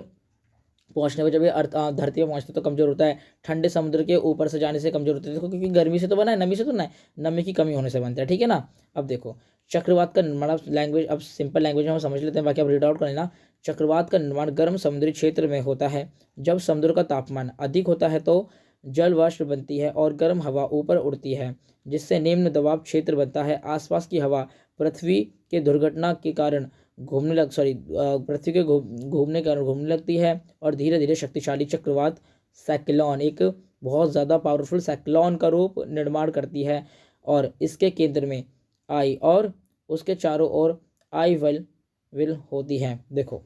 पहुंचने पर जब ये धरती पर पहुंचते तो कमजोर होता है, ठंडे समुद्र के ऊपर से जाने से कमजोर होता है। देखो क्योंकि गर्मी से तो बना है, नमी से तो ना है, नमी की कमी होने से बनता है, ठीक है ना। अब देखो चक्रवात का निर्माण लैंग्वेज, अब सिंपल लैंग्वेज में हम समझ लेते हैं, बाकी आप रीड आउट कर लेना। चक्रवात का निर्माण गर्म समुद्री क्षेत्र में होता है। जब समुद्र का तापमान अधिक होता है तो जल वाष्प बनती है और गर्म हवा ऊपर उड़ती है, जिससे निम्न दबाव क्षेत्र बनता है। आसपास की हवा पृथ्वी के दुर्घटना के कारण पृथ्वी के घूमने के कारण घूमने लगती है और धीरे धीरे शक्तिशाली चक्रवात साइक्लोन एक बहुत ज़्यादा पावरफुल साइक्लोन का रूप निर्माण करती है और इसके केंद्र में आई और उसके चारों ओर आई विल होती है। देखो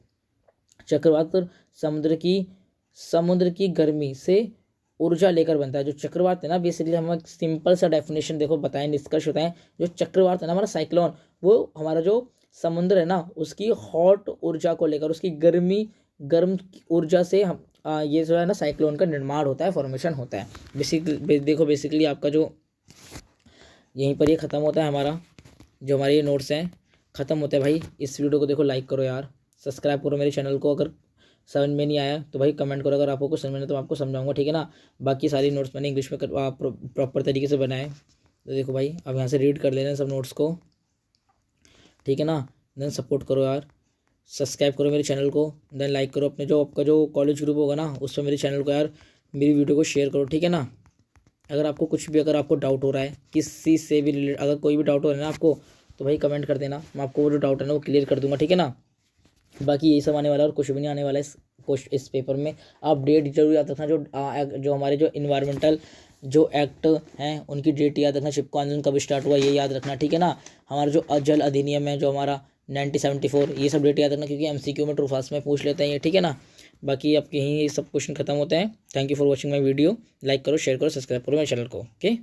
चक्रवात समुद्र की गर्मी से ऊर्जा लेकर बनता है। जो चक्रवात है ना बेसिकली हम एक सिंपल सा डेफिनेशन देखो बताएं, निष्कर्ष बताएं। जो चक्रवात है ना हमारा साइक्लोन, वो हमारा जो समुद्र है ना उसकी हॉट ऊर्जा को लेकर, उसकी गर्म ऊर्जा से हम ये जो है ना साइक्लोन का निर्माण होता है, फॉर्मेशन होता है। बेसिकली आपका जो यहीं पर ये ख़त्म होता है, हमारा जो हमारे ये नोट्स हैं ख़त्म होते हैं। भाई इस वीडियो को देखो, लाइक करो यार, सब्सक्राइब करो मेरे चैनल को। अगर समझ में नहीं आया तो भाई कमेंट करो, अगर आपको कुछ समझ में तो मैं आपको समझाऊंगा, ठीक है ना। बाकी सारी नोट्स मैंने इंग्लिश में प्रॉपर तरीके से बनाए, तो देखो भाई अब यहाँ से रीड कर लेना सब नोट्स को, ठीक है ना। देन सपोर्ट करो यार, सब्सक्राइब करो मेरे चैनल को, देन लाइक करो। अपने जो आपका जो कॉलेज ग्रुप होगा ना उस पर मेरे चैनल को यार मेरी वीडियो को शेयर करो, ठीक है ना। अगर आपको कुछ भी, अगर आपको डाउट हो रहा है किसी से भी रिलेटेड, अगर कोई भी डाउट हो रहा है ना आपको, तो भाई कमेंट कर देना, मैं आपको वो जो डाउट है ना वो क्लियर कर दूंगा, ठीक है ना। बाकी यही सब आने वाला है और कुछ भी नहीं आने वाला है इस पेपर में। आप डेट जरूर याद रखना, जो हमारे जो इन्वायरमेंटल जो एक्ट हैं उनकी डेट याद रखना, चिपको आंदोलन कब स्टार्ट हुआ ये याद रखना, ठीक है ना। हमारा जो जल अधिनियम है जो हमारा 1974, ये सब डेट याद रखना क्योंकि एमसीक्यू में ट्रू फास्ट में पूछ लेते हैं ये, ठीक है ना। बाकी आपके यहीं ये सब क्वेश्चन खत्म होते हैं। Thank you for watching my video, like करो शेयर करो सब्सक्राइब करो मेरे चैनल को, ओके।